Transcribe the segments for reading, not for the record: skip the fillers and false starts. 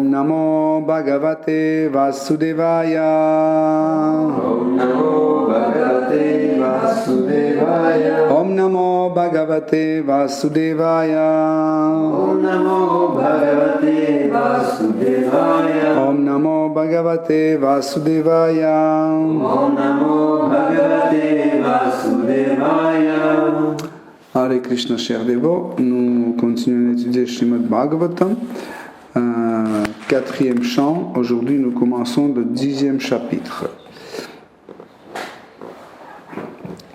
Om Namo Bhagavate Vasudevaya. Om Namo Bhagavate Vasudevaya. Om Namo Bhagavate Vasudevaya. Om Namo Bhagavate Vasudevaya. Om Namo Bhagavate Vasudevaya. Om Namo Bhagavate Vasudevaya. Hare Krishna, chers dévots, nous continuons à étudier Srimad Bhagavatam, 4e chant. Aujourd'hui, nous commençons le 10e chapitre.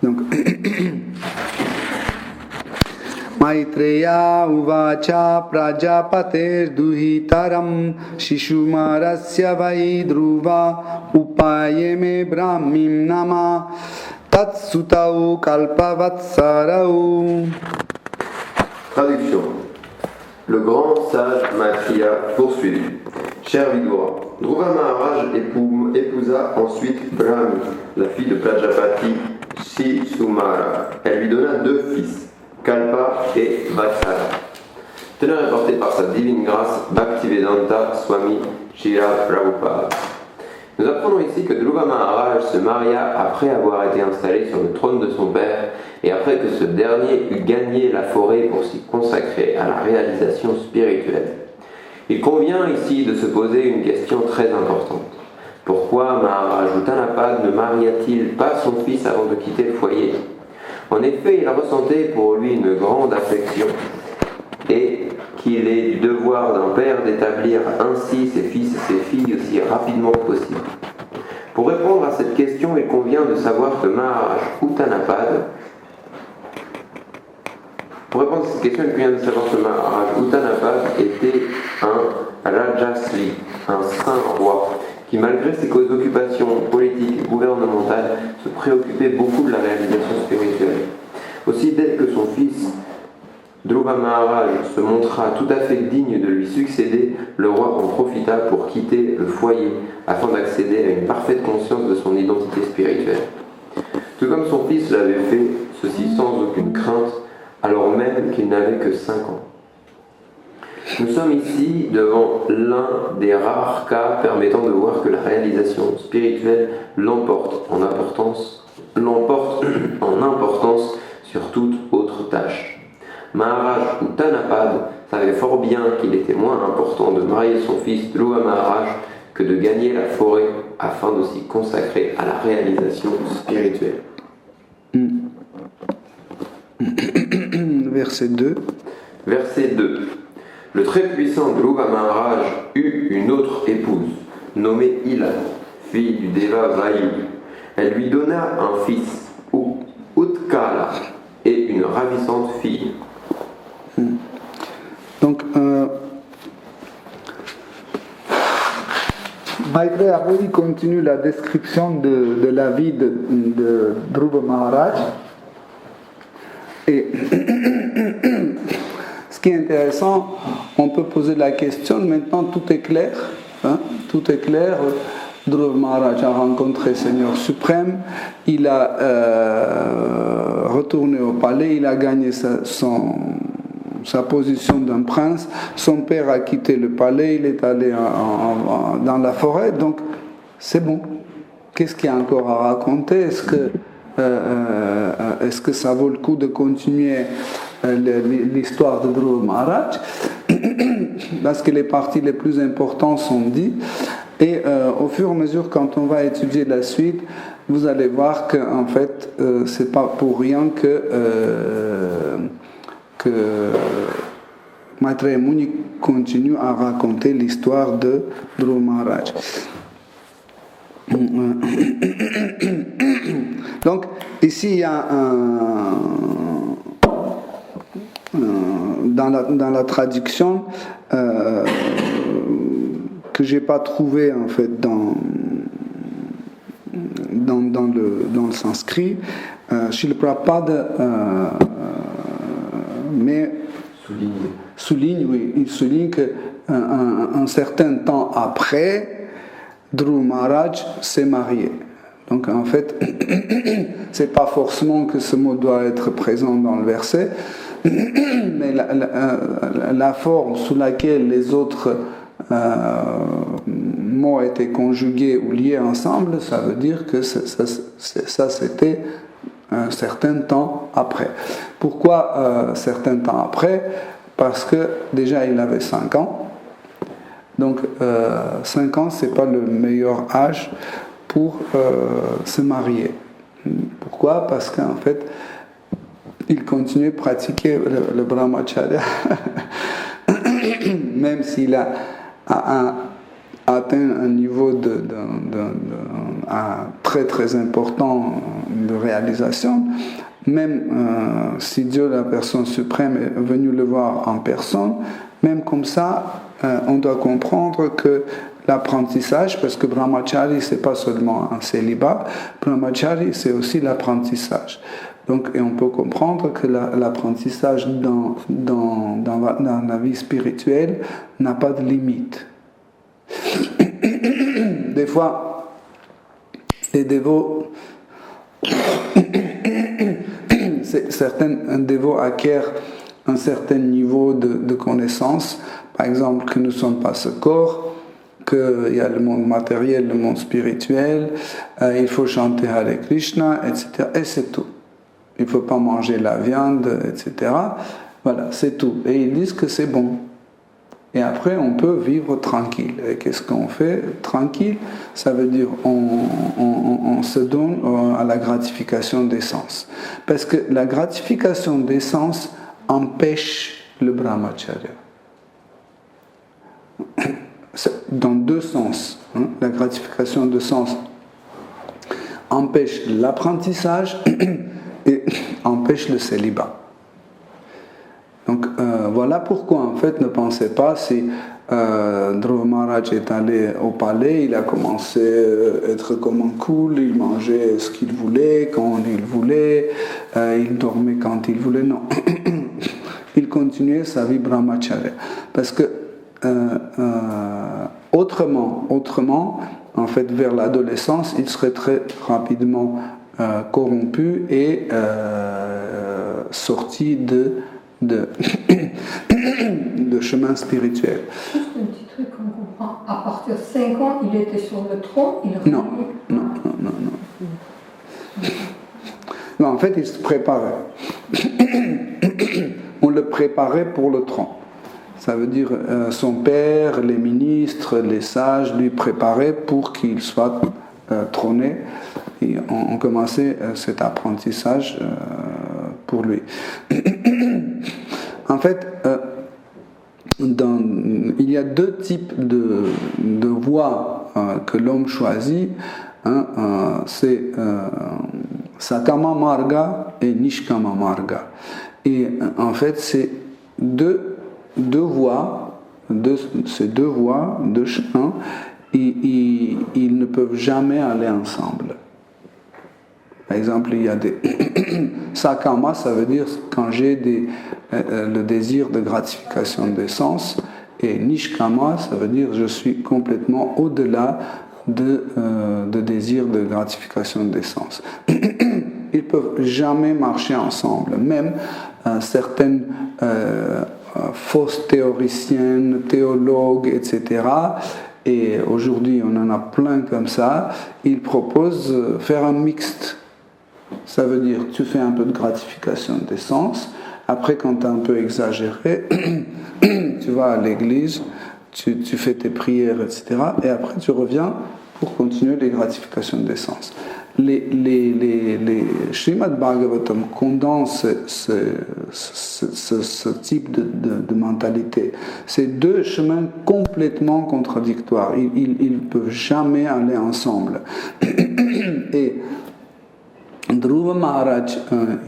Donc, Maitreya uvacha prajapate duhitaram shishumarasya vai dhruva upayeme brahmim nama tatsutau kalpavatsarau. Traduction. Le grand sage Maitreya poursuit. Cher Vidura, Dhruva Maharaj épousa ensuite Brahmi, la fille de Prajapati Shishumara. Elle lui donna 2 fils, Kalpa et Vatsara. Teneur est porté par sa divine grâce Bhaktivedanta Swami Srila Prabhupada. Nous apprenons ici que Dhruva Maharaj se maria après avoir été installé sur le trône de son père et après que ce dernier eut gagné la forêt pour s'y consacrer à la réalisation spirituelle. Il convient ici de se poser une question très importante. Pourquoi Maharaj Uttanapad ne maria-t-il pas son fils avant de quitter le foyer? En effet, il ressentait pour lui une grande affection et qu'il est du devoir d'un père d'établir ainsi ses fils et ses filles aussi rapidement que possible. Pour répondre à cette question, il convient de savoir que Maharaj Uttanapad était un Rajasri, un saint roi, qui malgré ses occupations politiques et gouvernementales se préoccupait beaucoup de la réalisation spirituelle. Aussi dès que son fils Dhruva Maharaj se montra tout à fait digne de lui succéder, le roi en profita pour quitter le foyer afin d'accéder à une parfaite conscience de son identité spirituelle. Tout comme son fils l'avait fait, ceci sans aucune crainte, alors même qu'il n'avait que 5 ans. Nous sommes ici devant l'un des rares cas permettant de voir que la réalisation spirituelle l'emporte en importance sur toute autre tâche. Maharaj Uttanapad savait fort bien qu'il était moins important de marier son fils Dhruva Maharaj que de gagner la forêt afin de s'y consacrer à la réalisation spirituelle. Verset 2. Verset 2. Le très puissant Dhruva Maharaj eut une autre épouse, nommée Ila, fille du Deva Vayu. Elle lui donna un fils, Utkala, et une ravissante fille. Donc, Maitreya continue la description de la vie de Dhruva Maharaj. Et ce qui est intéressant, on peut poser la question, maintenant tout est clair. Tout est clair. Dhruva Maharaj a rencontré le Seigneur suprême, il a retourné au palais, il a gagné sa position d'un prince, son père a quitté le palais, il est allé dans la forêt, donc c'est bon. Qu'est-ce qu'il y a encore à raconter? Est-ce que ça vaut le coup de continuer l'histoire de Dhruva Maharaj? Parce que les parties les plus importantes sont dites, et au fur et à mesure, quand on va étudier la suite, vous allez voir qu'en fait, c'est pas pour rien que Maitreya Muni continue à raconter l'histoire de Dhruva Maharaj. Donc, ici, il y a dans la traduction que j'ai pas trouvé en fait dans le sanskrit, Srila Prabhupada mais il souligne qu'un certain temps après, Dhruva Maharaj s'est marié. Donc en fait, c'est pas forcément que ce mot doit être présent dans le verset, mais la forme sous laquelle les autres mots étaient conjugués ou liés ensemble, ça veut dire que ça c'était un certain temps après. Pourquoi certain temps après? Parce que déjà il avait 5 ans. Donc 5 ans, c'est pas le meilleur âge pour se marier. Pourquoi? Parce qu'en fait, il continuait de pratiquer le brahmacharya, même s'il a atteint un niveau très très important de réalisation. Même si Dieu, la personne suprême, est venu le voir en personne, même comme ça, on doit comprendre que l'apprentissage, parce que brahmachari, c'est pas seulement un célibat, brahmachari, c'est aussi l'apprentissage. Donc, et on peut comprendre que l'apprentissage dans la vie spirituelle n'a pas de limite. Des fois, les dévots, certains dévots acquièrent un certain niveau de connaissance, par exemple que nous ne sommes pas ce corps, qu'il y a le monde matériel, le monde spirituel, il faut chanter Hare Krishna, etc. Et c'est tout. Il ne faut pas manger la viande, etc. Voilà, c'est tout. Et ils disent que c'est bon. Et après, on peut vivre tranquille. Et qu'est-ce qu'on fait? Tranquille, ça veut dire on se donne à la gratification des sens. Parce que la gratification des sens empêche le brahmacharya. Dans 2 sens. La gratification de sens empêche l'apprentissage et empêche le célibat. Donc voilà pourquoi en fait ne pensez pas si Dhruva Maharaj est allé au palais, il a commencé à être comme un cool, il mangeait ce qu'il voulait, quand il voulait, il dormait quand il voulait, non. Il continuait sa vie brahmacharya. Parce que autrement, en fait, vers l'adolescence, il serait très rapidement corrompu et sorti de chemin spirituel. Juste un petit truc qu'on comprend. À partir de 5 ans, il était sur le trône, Non. Non, en fait, il se préparait. On le préparait pour le trône. Ça veut dire son père, les ministres, les sages lui préparaient pour qu'il soit trôné. Et on commençait cet apprentissage pour lui. En fait, il y a 2 types de voies que l'homme choisit. C'est Sakama Marga et Nishkama Marga. Et en fait, c'est deux voies, ces 2 voies, 2 chemins, ils ne peuvent jamais aller ensemble. Par exemple, il y a des Sakama, ça veut dire quand j'ai le désir de gratification des sens, et Nishkama, ça veut dire je suis complètement au-delà de désir de gratification des sens. Ils peuvent jamais marcher ensemble, même certaines fausses théoriciennes, théologues, etc. Et aujourd'hui, on en a plein comme ça. Ils proposent de faire un mixte. Ça veut dire tu fais un peu de gratification des sens. Après, quand tu es un peu exagéré, tu vas à l'église, tu fais tes prières, etc. Et après, tu reviens pour continuer les gratifications des sens. Les Srimad Bhagavatam condensent ce type de mentalité. C'est 2 chemins complètement contradictoires. Ils ne peuvent jamais aller ensemble. Et Dhruva Maharaj,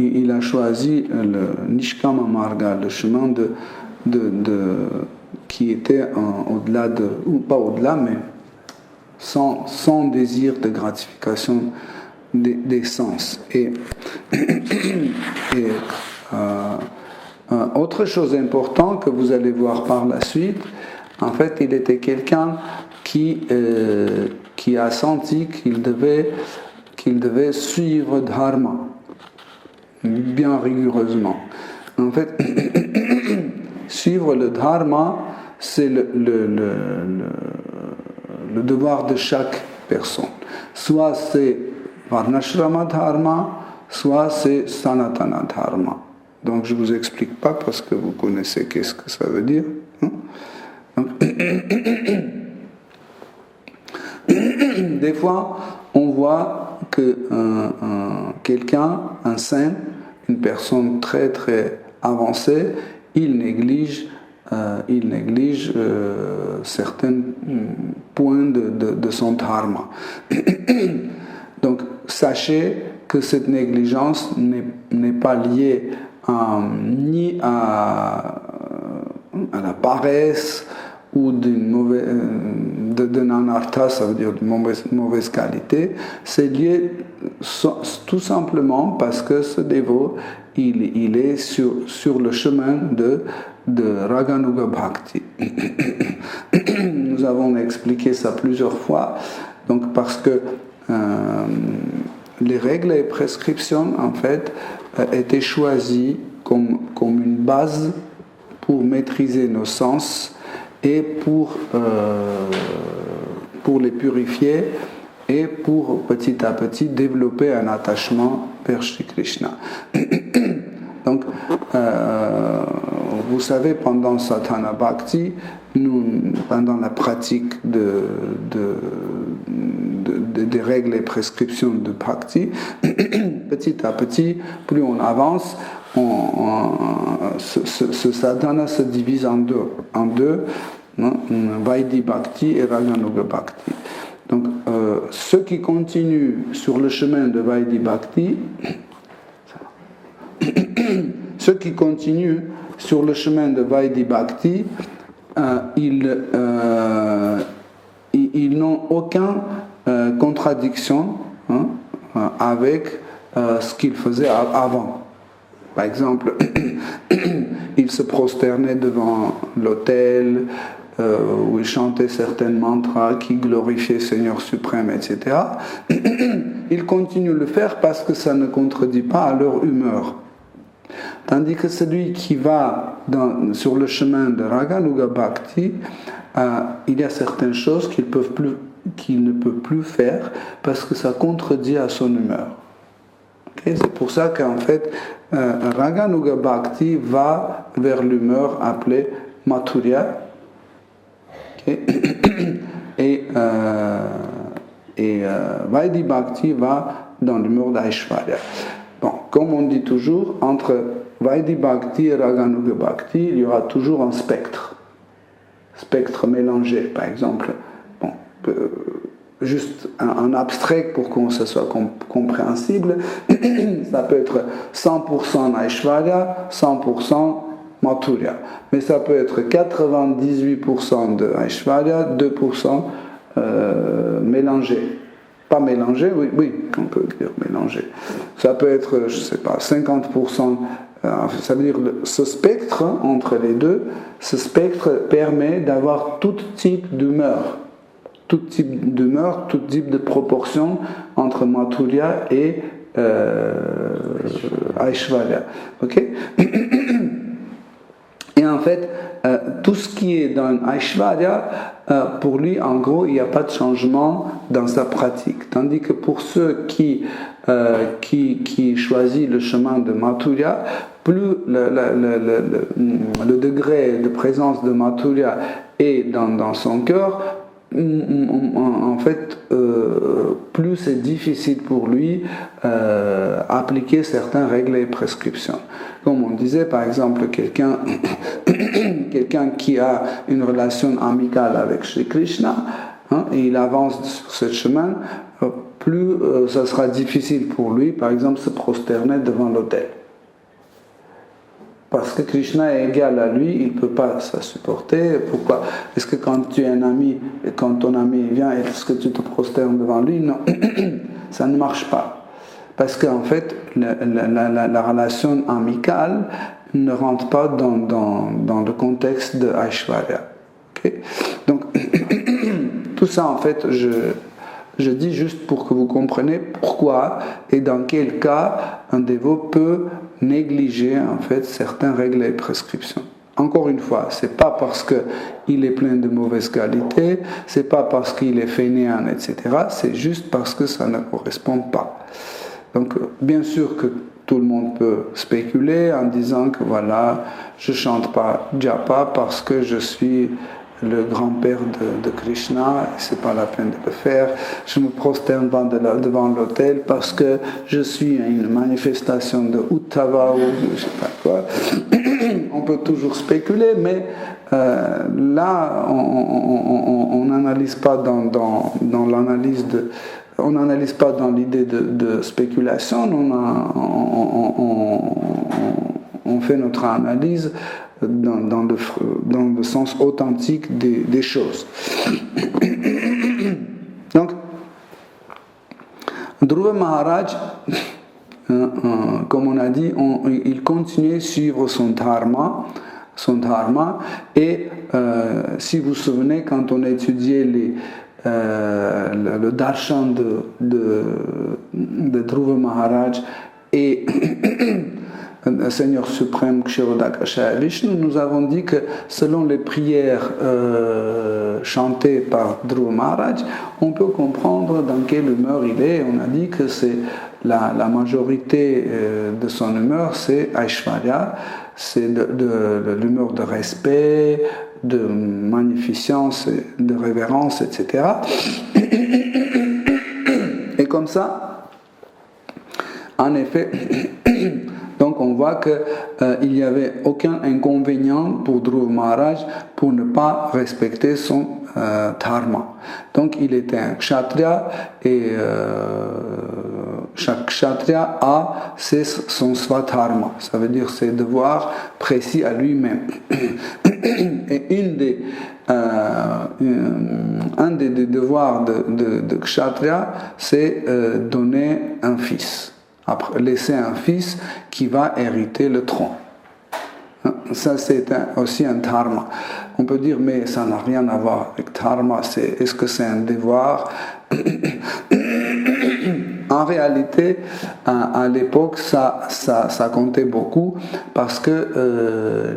il a choisi le Nishkama Marga, le chemin qui était au-delà ou pas au-delà, mais sans désir de gratification des sens. Et autre chose importante que vous allez voir par la suite, en fait, il était quelqu'un qui a senti qu'il devait suivre Dharma bien rigoureusement. En fait, suivre le Dharma, c'est le devoir de chaque personne. Soit c'est Varnashrama Dharma, soit c'est Sanatana Dharma. Donc je ne vous explique pas parce que vous connaissez qu'est-ce que ça veut dire. Donc, des fois, on voit que quelqu'un, un saint, une personne très très avancée, il néglige certains points de son dharma. Donc, sachez que cette négligence n'est pas liée ni à la paresse ou d'un anartha, ça veut dire de mauvaise qualité. C'est lié tout simplement parce que ce dévot, il est sur le chemin de Raganuga Bhakti. Nous avons expliqué ça plusieurs fois, donc parce que les règles et prescriptions, en fait, étaient choisies comme une base pour maîtriser nos sens et pour les purifier et pour petit à petit développer un attachement vers Shri Krishna. Donc, vous savez, pendant Sadhana Bhakti, pendant la pratique des règles et prescriptions de Bhakti, petit à petit, plus on avance, ce sadhana se divise en deux, Vaidhi Bhakti et Raganuga Bhakti. Donc, ceux qui continuent sur le chemin de Vaidhi Bhakti, ils n'ont aucune contradiction avec ce qu'ils faisaient avant. Par exemple, ils se prosternaient devant l'autel, où ils chantaient certains mantras qui glorifiaient le Seigneur suprême, etc. Ils continuent de le faire parce que ça ne contredit pas à leur humeur. Tandis que celui qui va sur le chemin de Raganuga Bhakti, il y a certaines choses qu'il ne peut plus faire parce que ça contredit à son humeur. Okay? C'est pour ça qu'en fait, Raganuga Bhakti va vers l'humeur appelée Mathurya. Okay? Et Vaidhi Bhakti va dans l'humeur d'Aishvarya. Bon, comme on dit toujours, entre Vaidhi Bhakti et Raganuga Bhakti, il y aura toujours un spectre mélangé. Par exemple, juste un abstrait pour que ce soit compréhensible, ça peut être 100% Aishvarya, 100% Mathurya. Mais ça peut être 98% de Aishvarya, 2% mélangé. Pas mélangé, oui, on peut dire mélangé. Ça peut être, je ne sais pas, 50%. Ça veut dire ce spectre entre les deux, ce spectre permet d'avoir tout type d'humeur. Tout type d'humeur, tout type de proportion entre Mathurya et Aishvarya. Ok? Et en fait, tout ce qui est dans Aishvarya, pour lui, en gros, il n'y a pas de changement dans sa pratique. Tandis que pour ceux qui choisissent le chemin de Mathurya, plus le degré de présence de Mathurya est dans son cœur, en fait, plus c'est difficile pour lui appliquer certaines règles et prescriptions. Comme on disait, par exemple, quelqu'un qui a une relation amicale avec Shri Krishna, et il avance sur ce chemin, plus ça sera difficile pour lui, par exemple, se prosterner devant l'autel. Parce que Krishna est égal à lui, il ne peut pas ça supporter. Pourquoi? Est-ce que quand tu es un ami, et quand ton ami vient, est-ce que tu te prosternes devant lui? Non, ça ne marche pas. Parce qu'en fait, la relation amicale ne rentre pas dans le contexte de Aishvarya. Okay? Donc, tout ça, en fait, je dis juste pour que vous compreniez pourquoi et dans quel cas un dévot peut négliger en fait certaines règles et prescriptions. Encore une fois, c'est pas parce qu'il est plein de mauvaises qualités, c'est pas parce qu'il est fainéant, etc. C'est juste parce que ça ne correspond pas. Donc, bien sûr que tout le monde peut spéculer en disant que voilà, je chante pas japa parce que je suis le grand-père de Krishna, c'est pas la peine de le faire. Je me prosterne devant l'autel parce que je suis à une manifestation de Uttava ou je sais pas quoi. On peut toujours spéculer, mais là, on n'analyse pas dans l'analyse de... On n'analyse pas dans l'idée de spéculation, on fait notre analyse dans le sens authentique des choses. Donc, Dhruva Maharaj, comme on a dit, il continuait à suivre son dharma, et si vous vous souvenez, quand on a étudié le darshan de Dhruva Maharaj et le Seigneur suprême Kshirodakasha Vishnu, nous avons dit que selon les prières chantées par Dhruva Maharaj, on peut comprendre dans quelle humeur il est. On a dit que c'est la majorité de son humeur, c'est Aishvarya, c'est de l'humeur de respect, de magnificence, de révérence, etc. Et comme ça, en effet, donc on voit qu'il n'y avait aucun inconvénient pour Dhruva Maharaj pour ne pas respecter son dharma. Donc il était un kshatriya et chaque kshatriya a son swadharma, ça veut dire ses devoirs précis à lui-même. Et un des devoirs de kshatriya, c'est donner un fils. Après, laisser un fils qui va hériter le trône. Ça, c'est aussi un dharma. On peut dire, mais ça n'a rien à voir avec dharma. Est-ce que c'est un devoir? En réalité, à l'époque, ça comptait beaucoup parce que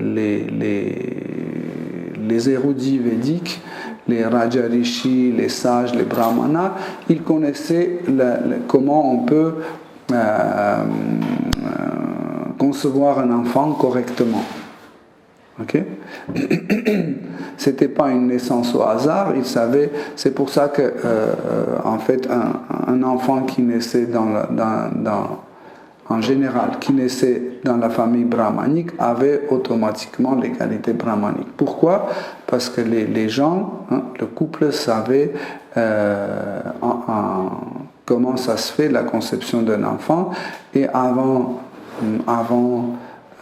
les érudits védiques, les Rajarishi, les sages, les brahmanas, ils connaissaient comment on peut concevoir un enfant correctement. Ok? C'était pas une naissance au hasard, ils savaient. C'est pour ça que, en fait, un enfant qui naissait en général, qui naissait dans la famille brahmanique, avait automatiquement les qualités brahmaniques. Pourquoi? Parce que les gens, le couple savait comment ça se fait la conception d'un enfant, et avant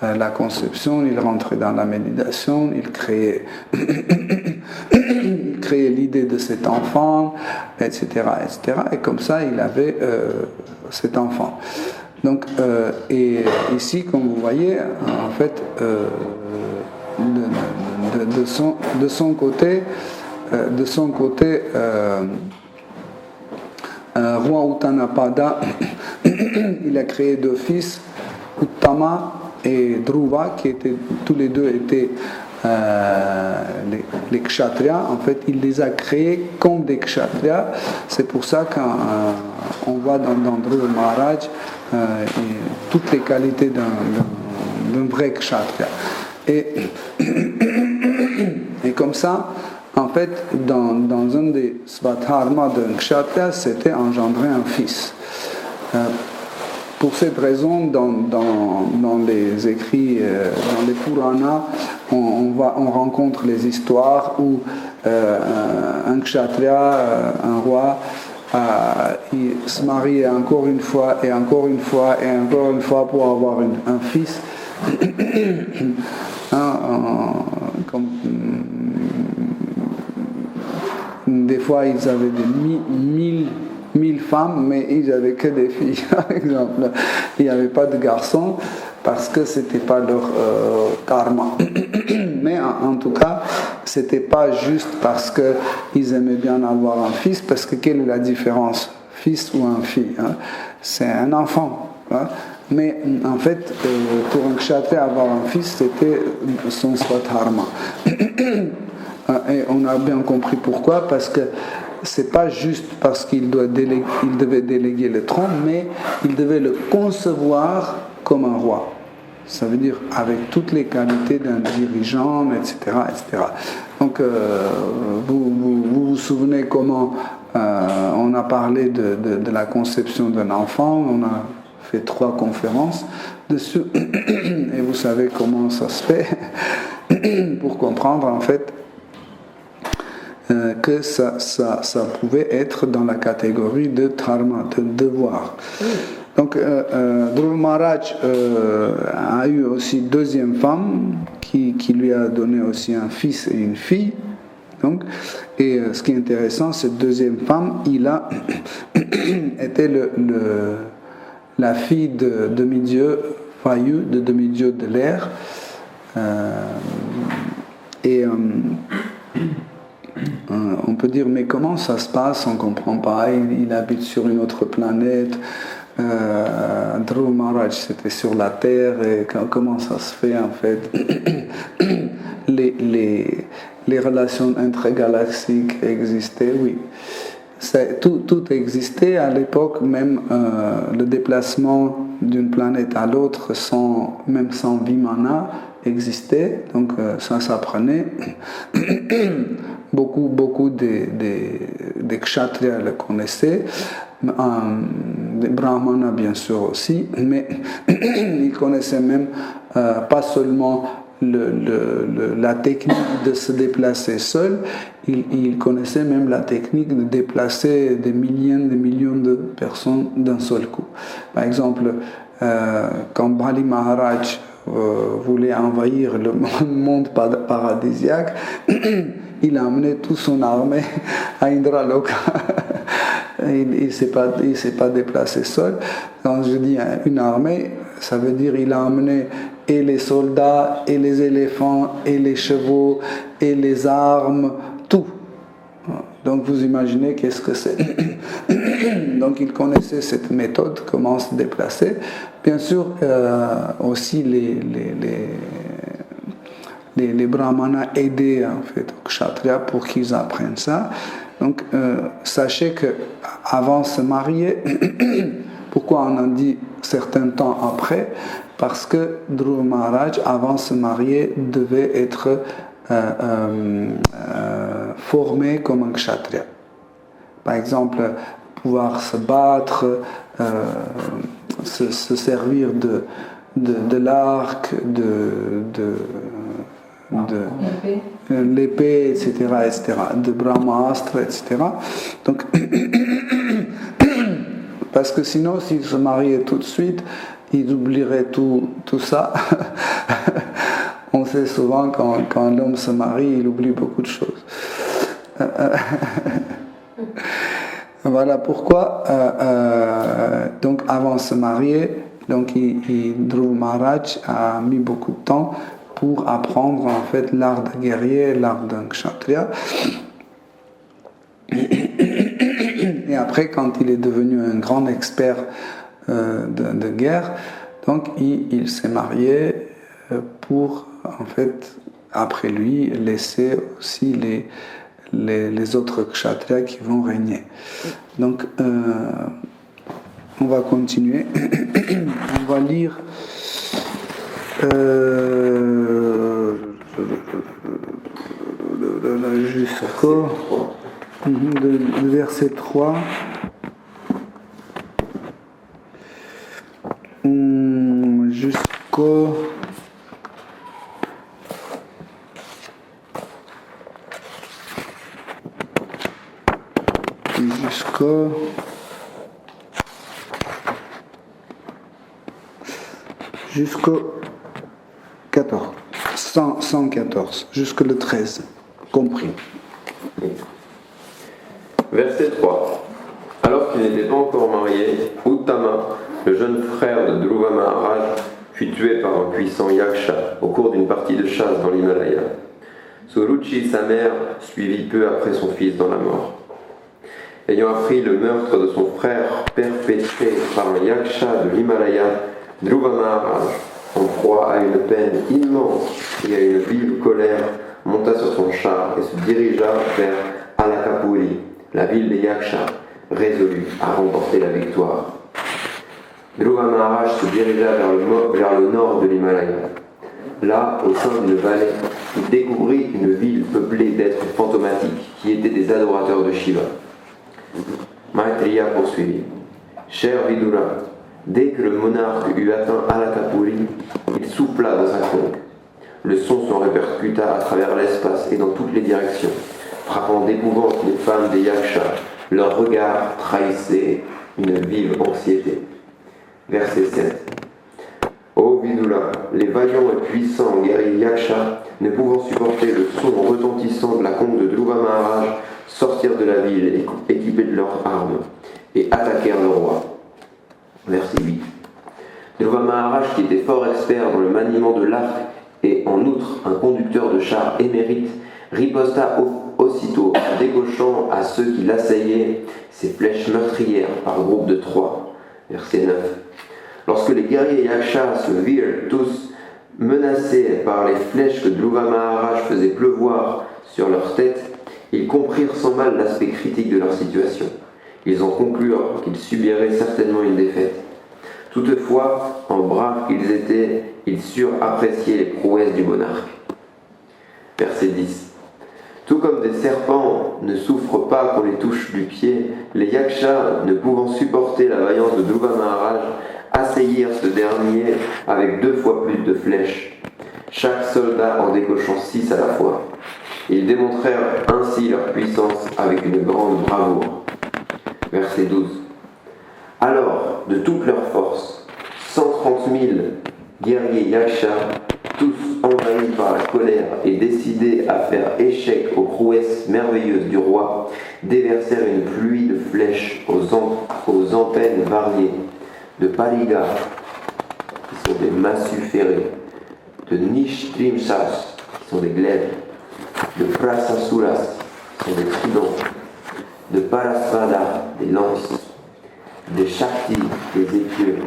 la conception, il rentrait dans la méditation, il créait l'idée de cet enfant, etc., etc. Et comme ça, il avait cet enfant. Donc, et ici, comme vous voyez, en fait, de son côté, roi Uttanapada, il a créé deux fils, Uttama et Dhruva, qui étaient tous les deux étaient les kshatriyas. En fait, il les a créés comme des kshatriyas. C'est pour ça qu'on voit dans Dhruva Maharaj toutes les qualités d'un vrai kshatriya. Et comme ça, en fait, dans un des svadharma d'un kshatriya, c'était engendrer un fils. Pour cette raison, dans les écrits, dans les Puranas, on rencontre les histoires où un kshatriya, un roi, il se mariait encore une fois et encore une fois et encore une fois pour avoir un fils. Des fois, ils avaient des 1000 femmes, mais ils n'avaient que des filles, par exemple. Il n'y avait pas de garçons parce que ce n'était pas leur karma. Mais en tout cas, ce n'était pas juste parce qu'ils aimaient bien avoir un fils, parce que quelle est la différence, fils ou un fille? C'est un enfant. Mais en fait, pour un kshatriya, avoir un fils, c'était son swadharma. Et on a bien compris pourquoi, parce que c'est pas juste parce qu'il devait déléguer le trône, mais il devait le concevoir comme un roi. Ça veut dire avec toutes les qualités d'un dirigeant, etc., etc. Donc, vous souvenez comment on a parlé de la conception d'un enfant, on a fait 3 conférences dessus, et vous savez comment ça se fait, pour comprendre en fait que ça pouvait être dans la catégorie de dharma, de devoir. Donc Dhruva Maharaj a eu aussi une deuxième femme qui lui a donné aussi un fils et une fille. Donc, et ce qui est intéressant, cette deuxième femme, Ila, était la fille de demi-dieu Vayu, de demi-dieu de l'air. On peut dire, mais comment ça se passe? On ne comprend pas. Il habite sur une autre planète. Dhruva Maharaj, c'était sur la Terre. Et comment ça se fait en fait? Les relations intergalactiques existaient, oui. Tout existait à l'époque, même le déplacement d'une planète à l'autre, même sans vimana, existait. Donc ça s'apprenait. Beaucoup des kshatriyas le connaissaient, des brahmanas bien sûr aussi, mais ils connaissaient même pas seulement la technique de se déplacer seul, ils connaissaient même la technique de déplacer des millions de personnes d'un seul coup. Par exemple, quand Bali Maharaj voulait envahir le monde paradisiaque, il a amené toute son armée à Indraloka. Il ne s'est pas déplacé seul. Quand je dis une armée, ça veut dire qu'il a amené et les soldats, et les éléphants, et les chevaux, et les armes, tout. Donc vous imaginez qu'est-ce que c'est. Donc il connaissait cette méthode, comment se déplacer. Bien sûr, aussi les brahmanas aidaient en fait aux kshatriyas pour qu'ils apprennent ça. Donc sachez qu'avant de se marier, pourquoi on en dit certain temps après? Parce que Dhruva Maharaj, avant de se marier, devait être formé comme un kshatriya. Par exemple, pouvoir se battre, se servir de l'arc, de l'épée, etc., de Brahmastra, etc. Donc, parce que sinon, s'il se mariait tout de suite, il oublierait tout ça. On sait souvent quand l'homme se marie, il oublie beaucoup de choses. Voilà pourquoi, donc avant de se marier, donc Dhruva Maharaj a mis beaucoup de temps pour apprendre en fait l'art de guerrier, l'art d'un kshatriya. Et après, quand il est devenu un grand expert de guerre, donc il s'est marié pour en fait après lui laisser aussi les autres kshatriyas qui vont régner. Donc on va continuer. On va lire jusqu'au verset 3 jusqu'au jusqu'au 14, 114, jusqu'au 13, compris. Verset 3. Alors qu'il n'était pas encore marié, Uttama, le jeune frère de Dhruva Maharaj, fut tué par un puissant yaksha au cours d'une partie de chasse dans l'Himalaya. Suruchi, sa mère, suivit peu après son fils dans la mort. Ayant appris le meurtre de son frère perpétré par un yaksha de l'Himalaya, Dhruva Maharaj, en proie à une peine immense et à une vive colère, monta sur son char et se dirigea vers Alakapuri, la ville des Yakshas, résolu à remporter la victoire. Dhruva Maharaj se dirigea vers le nord de l'Himalaya. Là, au sein d'une vallée, il découvrit une ville peuplée d'êtres fantomatiques qui étaient des adorateurs de Shiva. Maitreya poursuivit. Cher Vidura, dès que le monarque eut atteint Alakapuri, il souffla dans sa conque. Le son se répercuta à travers l'espace et dans toutes les directions, frappant d'épouvante les femmes des Yakshas. Leur regard trahissait une vive anxiété. Verset 7. Ô Vidula, les vaillants et puissants guerriers Yakshas, ne pouvant supporter le son retentissant de la conque de Dhruva Maharaj, sortirent de la ville équipés de leurs armes et attaquèrent le roi. Verset 8. Dhruva Maharaj, qui était fort expert dans le maniement de l'arc et en outre un conducteur de char émérite, riposta aussitôt en décochant à ceux qui l'assaillaient ses flèches meurtrières par groupe de 3. Verset 9. Lorsque les guerriers Yakshas se virent tous menacés par les flèches que Dhruva Maharaj faisait pleuvoir sur leur tête, ils comprirent sans mal l'aspect critique de leur situation. Ils en conclurent qu'ils subiraient certainement une défaite. Toutefois, en braves qu'ils étaient, ils surent apprécier les prouesses du monarque. Verset 10. Tout comme des serpents ne souffrent pas qu'on les touche du pied, les Yakshas, ne pouvant supporter la vaillance de Dhruva Maharaj, assaillirent ce dernier avec 2 fois plus de flèches, chaque soldat en décochant 6 à la fois. Ils démontrèrent ainsi leur puissance avec une grande bravoure. Verset 12. Alors, de toute leur force, 130 000 guerriers Yakshas, tous envahis par la colère et décidés à faire échec aux prouesses merveilleuses du roi, déversèrent une pluie de flèches aux empennes variées, de paligas, qui sont des massues ferrées, de nishtrimsas, qui sont des glaives, de prasasuras, qui sont des tridents, de parasvada, des lances, des shakti, des épieux,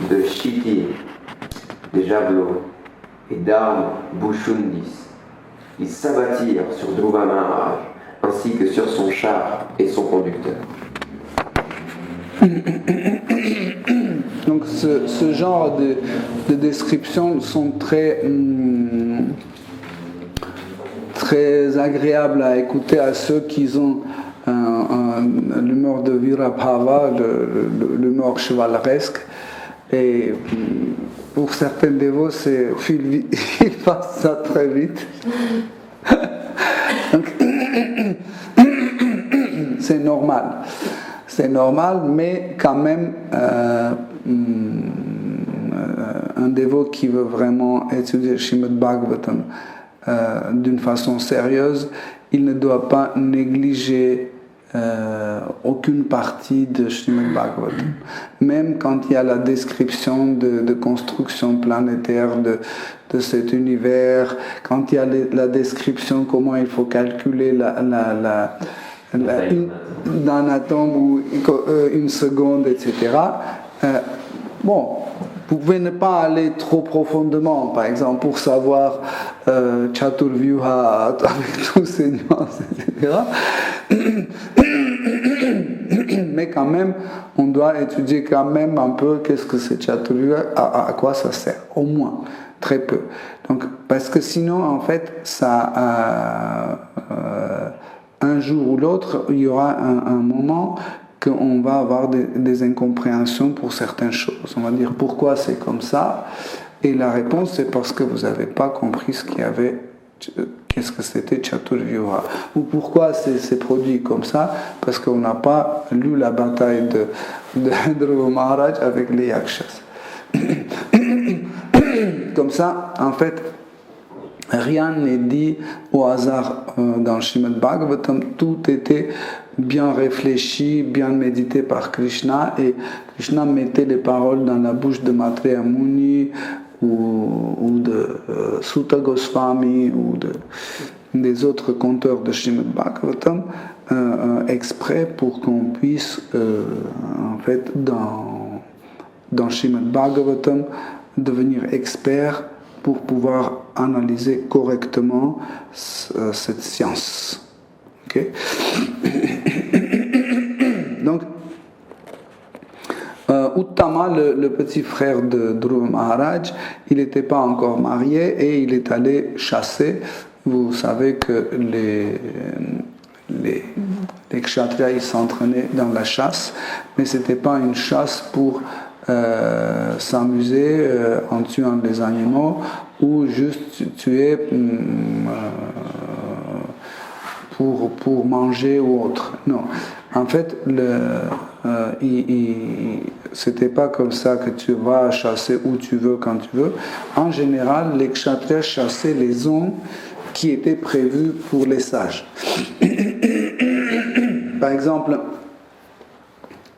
de shiti, des javelots, et d'armes bouchundis. Ils s'abattirent sur Dhruva Maharaj, ainsi que sur son char et son conducteur. Donc ce genre de descriptions sont très agréables à écouter à ceux qui ont l'humeur de Virabhava, l'humeur chevaleresque. Et pour certains dévots, ils passent ça très vite. Donc, c'est normal. C'est normal, mais quand même, un dévot qui veut vraiment étudier Srimad Bhagavatam d'une façon sérieuse, il ne doit pas négliger aucune partie de Srimad Bhagavatam. Même quand il y a la description de construction planétaire de cet univers, quand il y a la description comment il faut calculer d'un atome ou une seconde, etc. Bon, vous pouvez ne pas aller trop profondément, par exemple, pour savoir Chaturvyuha avec tous ces nuances, etc. Mais quand même, on doit étudier quand même un peu qu'est-ce que c'est Chaturvyuha, à quoi ça sert, au moins, très peu. Donc, parce que sinon, en fait, ça... un jour ou l'autre, il y aura un moment qu'on va avoir des incompréhensions pour certaines choses. On va dire pourquoi c'est comme ça, et la réponse c'est parce que vous n'avez pas compris qu'est-ce que c'était Chaturvyuha, ou pourquoi c'est produit comme ça, parce qu'on n'a pas lu la bataille de Dhruva Maharaj avec les Yakshas. Comme ça, en fait, rien n'est dit au hasard dans le Srimad Bhagavatam, tout était bien réfléchi, bien médité par Krishna, et Krishna mettait les paroles dans la bouche de Maitreya Muni ou de Sutta Goswami ou des autres conteurs de Srimad Bhagavatam exprès pour qu'on puisse en fait dans Srimad Bhagavatam, devenir expert pour pouvoir analyser correctement cette science. Okay? Donc, Uttama, le petit frère de Dhruva Maharaj, il n'était pas encore marié et il est allé chasser. Vous savez que les kshatriyas, ils s'entraînaient dans la chasse, mais ce n'était pas une chasse pour s'amuser en tuant les animaux ou juste tuer pour manger ou autre. Non. En fait, c'était pas comme ça que tu vas chasser où tu veux, quand tu veux. En général, les kshatriyas chassaient les zones qui étaient prévues pour les sages. Par exemple,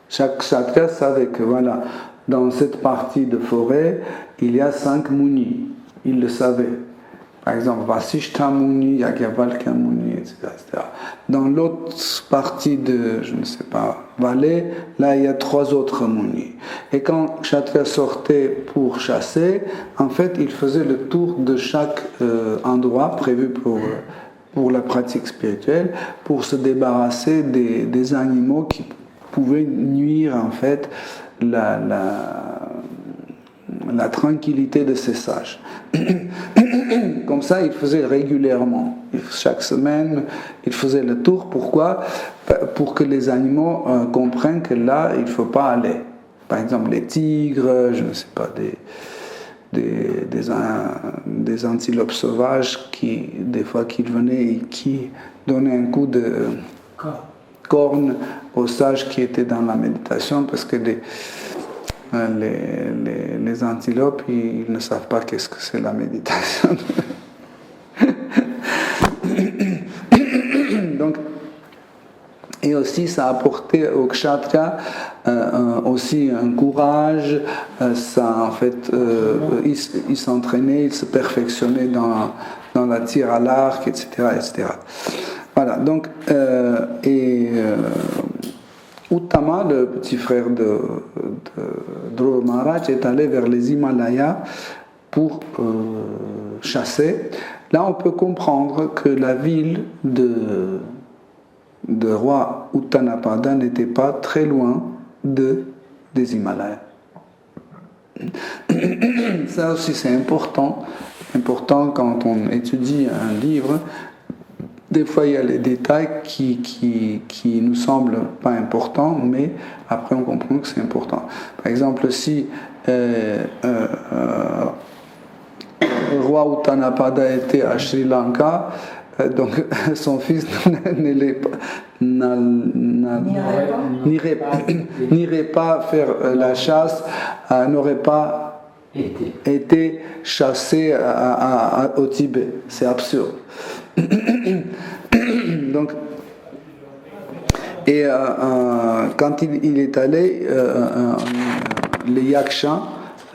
chaque kshatriya savait que voilà, dans cette partie de forêt, il y a 5 munis. Il le savait. Par exemple, Vasishtha Muni, Yagyavalkya Muni, etc., etc. Dans l'autre partie de, je ne sais pas, vallée, là, il y a 3 autres munis. Et quand Kshatriya sortait pour chasser, en fait, il faisait le tour de chaque endroit prévu pour la pratique spirituelle, pour se débarrasser des animaux qui pouvaient nuire, en fait, la tranquillité de ces sages. Comme ça, il faisait régulièrement. Chaque semaine, il faisait le tour. Pourquoi ? Pour que les animaux comprennent que là, il ne faut pas aller. Par exemple, les tigres, je ne sais pas, des antilopes sauvages qui, des fois, qu'ils venaient et qui donnaient un coup de corne aux sages qui étaient dans la méditation, parce que les antilopes, ils ne savent pas qu'est-ce que c'est la méditation. Donc, et aussi, ça apportait aux kshatriyas aussi un courage. Ça, en fait, ils s'entraînaient, ils se perfectionnaient dans la tire à l'arc, etc., etc. Voilà. Donc, Uttama, le petit frère de Dhruva Maharaj, est allé vers les Himalayas pour chasser. Là, on peut comprendre que la ville de roi Uttanapada n'était pas très loin des Himalayas. Ça aussi, c'est important quand on étudie un livre. Des fois, il y a les détails qui nous semblent pas importants, mais après, on comprend que c'est important. Par exemple, si le roi Uttanapada était à Sri Lanka, donc son fils n'irait pas faire la chasse, n'aurait pas été chassé au Tibet. C'est absurde. Donc, et quand il est allé, les Yakshas,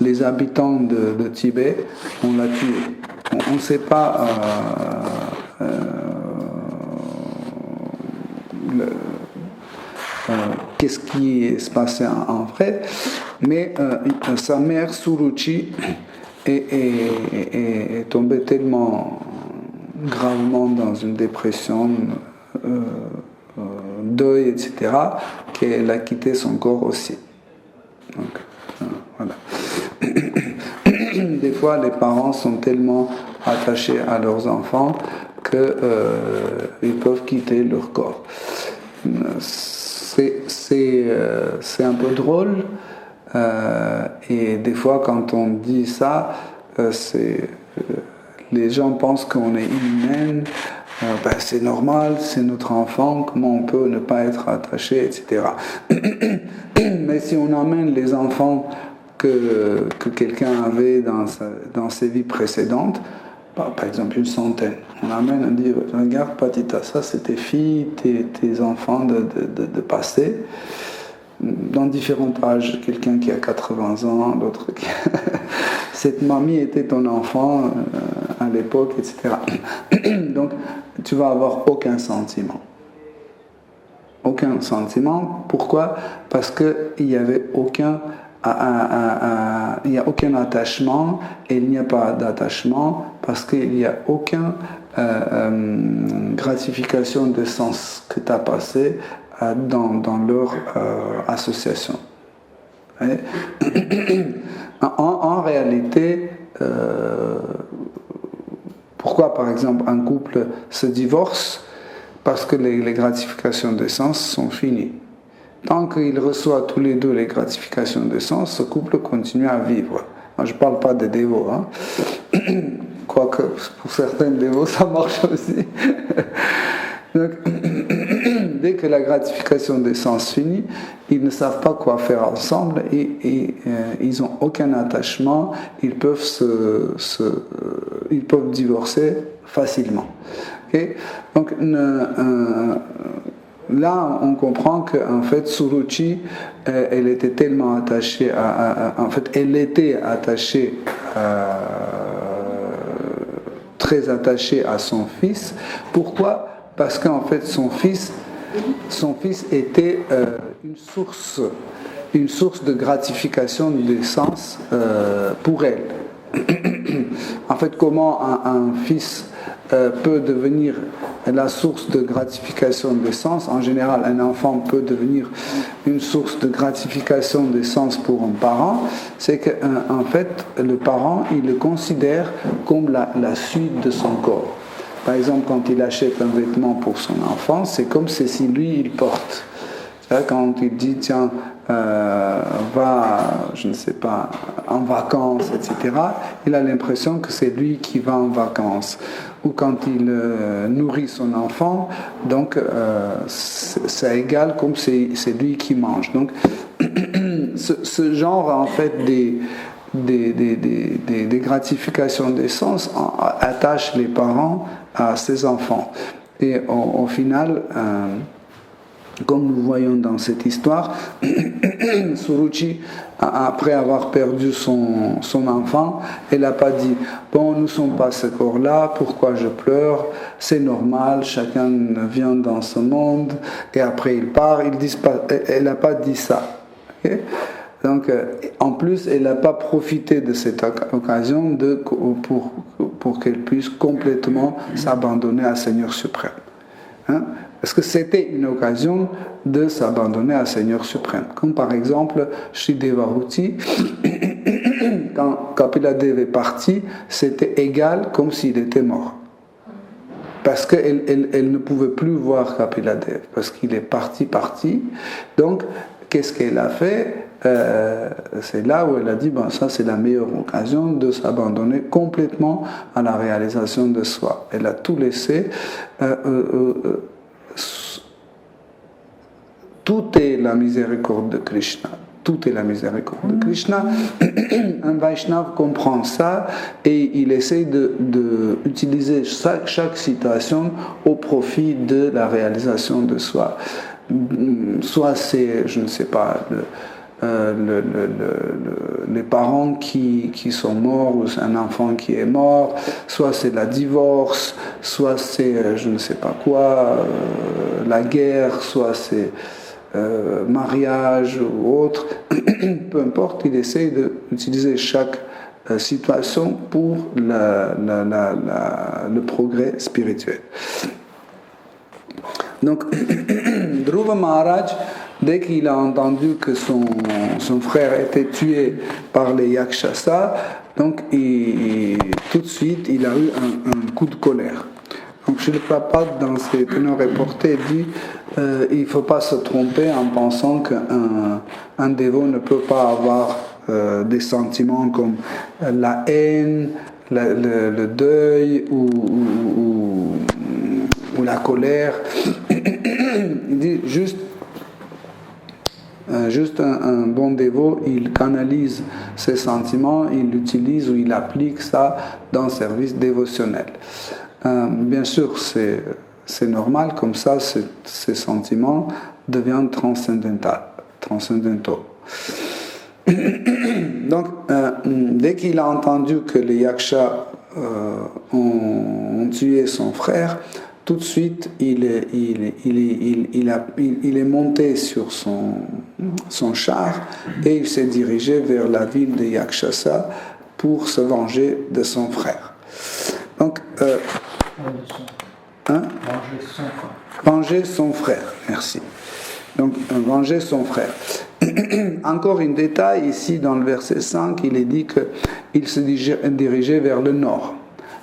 les habitants de Tibet, on l'a tué. On ne sait pas qu'est-ce qui se passait en vrai, mais sa mère Suruchi est tombée tellement gravement dans une dépression, deuil, etc., qu'elle a quitté son corps aussi. Donc, voilà. Des fois, les parents sont tellement attachés à leurs enfants qu'ils peuvent quitter leur corps. C'est un peu drôle, et des fois, quand on dit ça, les gens pensent qu'on est inhumain, c'est normal, c'est notre enfant, comment on peut ne pas être attaché, etc. Mais si on amène les enfants que quelqu'un avait dans ses vies précédentes, par exemple une centaine, on amène, on dit, regarde Patita, ça c'est tes filles, tes enfants de passé, dans différents âges, quelqu'un qui a 80 ans, d'autres qui... Cette mamie était ton enfant à l'époque, etc. Donc, tu vas avoir aucun sentiment. Aucun sentiment. Pourquoi ? Parce qu'il n'y avait aucun il n'y a aucun attachement, et il n'y a pas d'attachement parce qu'il n'y a aucune gratification de sens que tu as passé dans leur association. En réalité, pourquoi par exemple un couple se divorce? Parce que les gratifications de sens sont finies. Tant qu'ils reçoivent tous les deux les gratifications de sens, ce couple continue à vivre. Moi, je ne parle pas des dévots, hein. Quoique pour certains dévots ça marche aussi. Donc, dès que la gratification des sens finit, ils ne savent pas quoi faire ensemble et ils n'ont aucun attachement, ils peuvent divorcer facilement. Okay? Donc là, on comprend qu'en fait, Suruchi, elle était tellement attachée elle était attachée très attachée à son fils. Pourquoi? Parce qu'en fait, son fils était une source de gratification des sens pour elle. En fait, comment un fils peut devenir la source de gratification des sens? En général, un enfant peut devenir une source de gratification des sens pour un parent. C'est qu'en fait, le parent, il le considère comme la suite de son corps. Par exemple, quand il achète un vêtement pour son enfant, c'est comme si lui, il porte. Quand il dit, tiens, va, je ne sais pas, en vacances, etc., il a l'impression que c'est lui qui va en vacances. Ou quand il nourrit son enfant, donc c'est égal comme c'est lui qui mange. Donc, ce genre, en fait, des gratifications des sens attache les parents à ses enfants. Et au final, comme nous voyons dans cette histoire, Suruchi, après avoir perdu son enfant, elle n'a pas dit « Bon, nous ne sommes pas ce corps-là, pourquoi je pleure? C'est normal, chacun vient dans ce monde, et après il part. » Elle n'a pas dit ça. Okay? Donc, en plus, elle n'a pas profité de cette occasion pour qu'elle puisse complètement s'abandonner à Seigneur suprême. Hein? Parce que c'était une occasion de s'abandonner à Seigneur suprême. Comme par exemple, Shri Devahuti, quand Kapila-Dev est parti, c'était égal comme s'il était mort. Parce qu'elle ne pouvait plus voir Kapila-Dev, parce qu'il est parti. Donc, qu'est-ce qu'elle a fait? C'est là où elle a dit, ça c'est la meilleure occasion de s'abandonner complètement à la réalisation de soi. Elle a tout laissé. Tout est la miséricorde de Krishna. Tout est la miséricorde de Krishna. Un Vaishnava comprend ça et il essaie d'utiliser chaque situation au profit de la réalisation de soi. Soit c'est, je ne sais pas, les parents qui sont morts ou c'est un enfant qui est mort, soit c'est la divorce, soit c'est je ne sais pas quoi, la guerre, soit c'est mariage ou autre, peu importe, il essaie d'utiliser chaque situation pour le progrès spirituel. Donc, Dhruva Maharaj, dès qu'il a entendu que son frère était tué par les Yakshasa, donc tout de suite il a eu un coup de colère. Donc Srila Prabhupada, dans ses teneurs reportés, dit il ne faut pas se tromper en pensant qu'un dévot ne peut pas avoir des sentiments comme la haine, le deuil ou la colère. Il dit juste un bon dévot, il canalise ses sentiments, il utilise ou il applique ça dans le service dévotionnel. Bien sûr, c'est normal, comme ça, ces sentiments deviennent transcendantaux. Donc, dès qu'il a entendu que les Yakshas ont tué son frère, tout de suite, il est monté sur son char et il s'est dirigé vers la ville de Yakshasa pour se venger de son frère. Donc, venger son frère, merci. Donc, venger son frère. Encore un détail, ici dans le verset 5, il est dit qu'il se dirigeait vers le nord.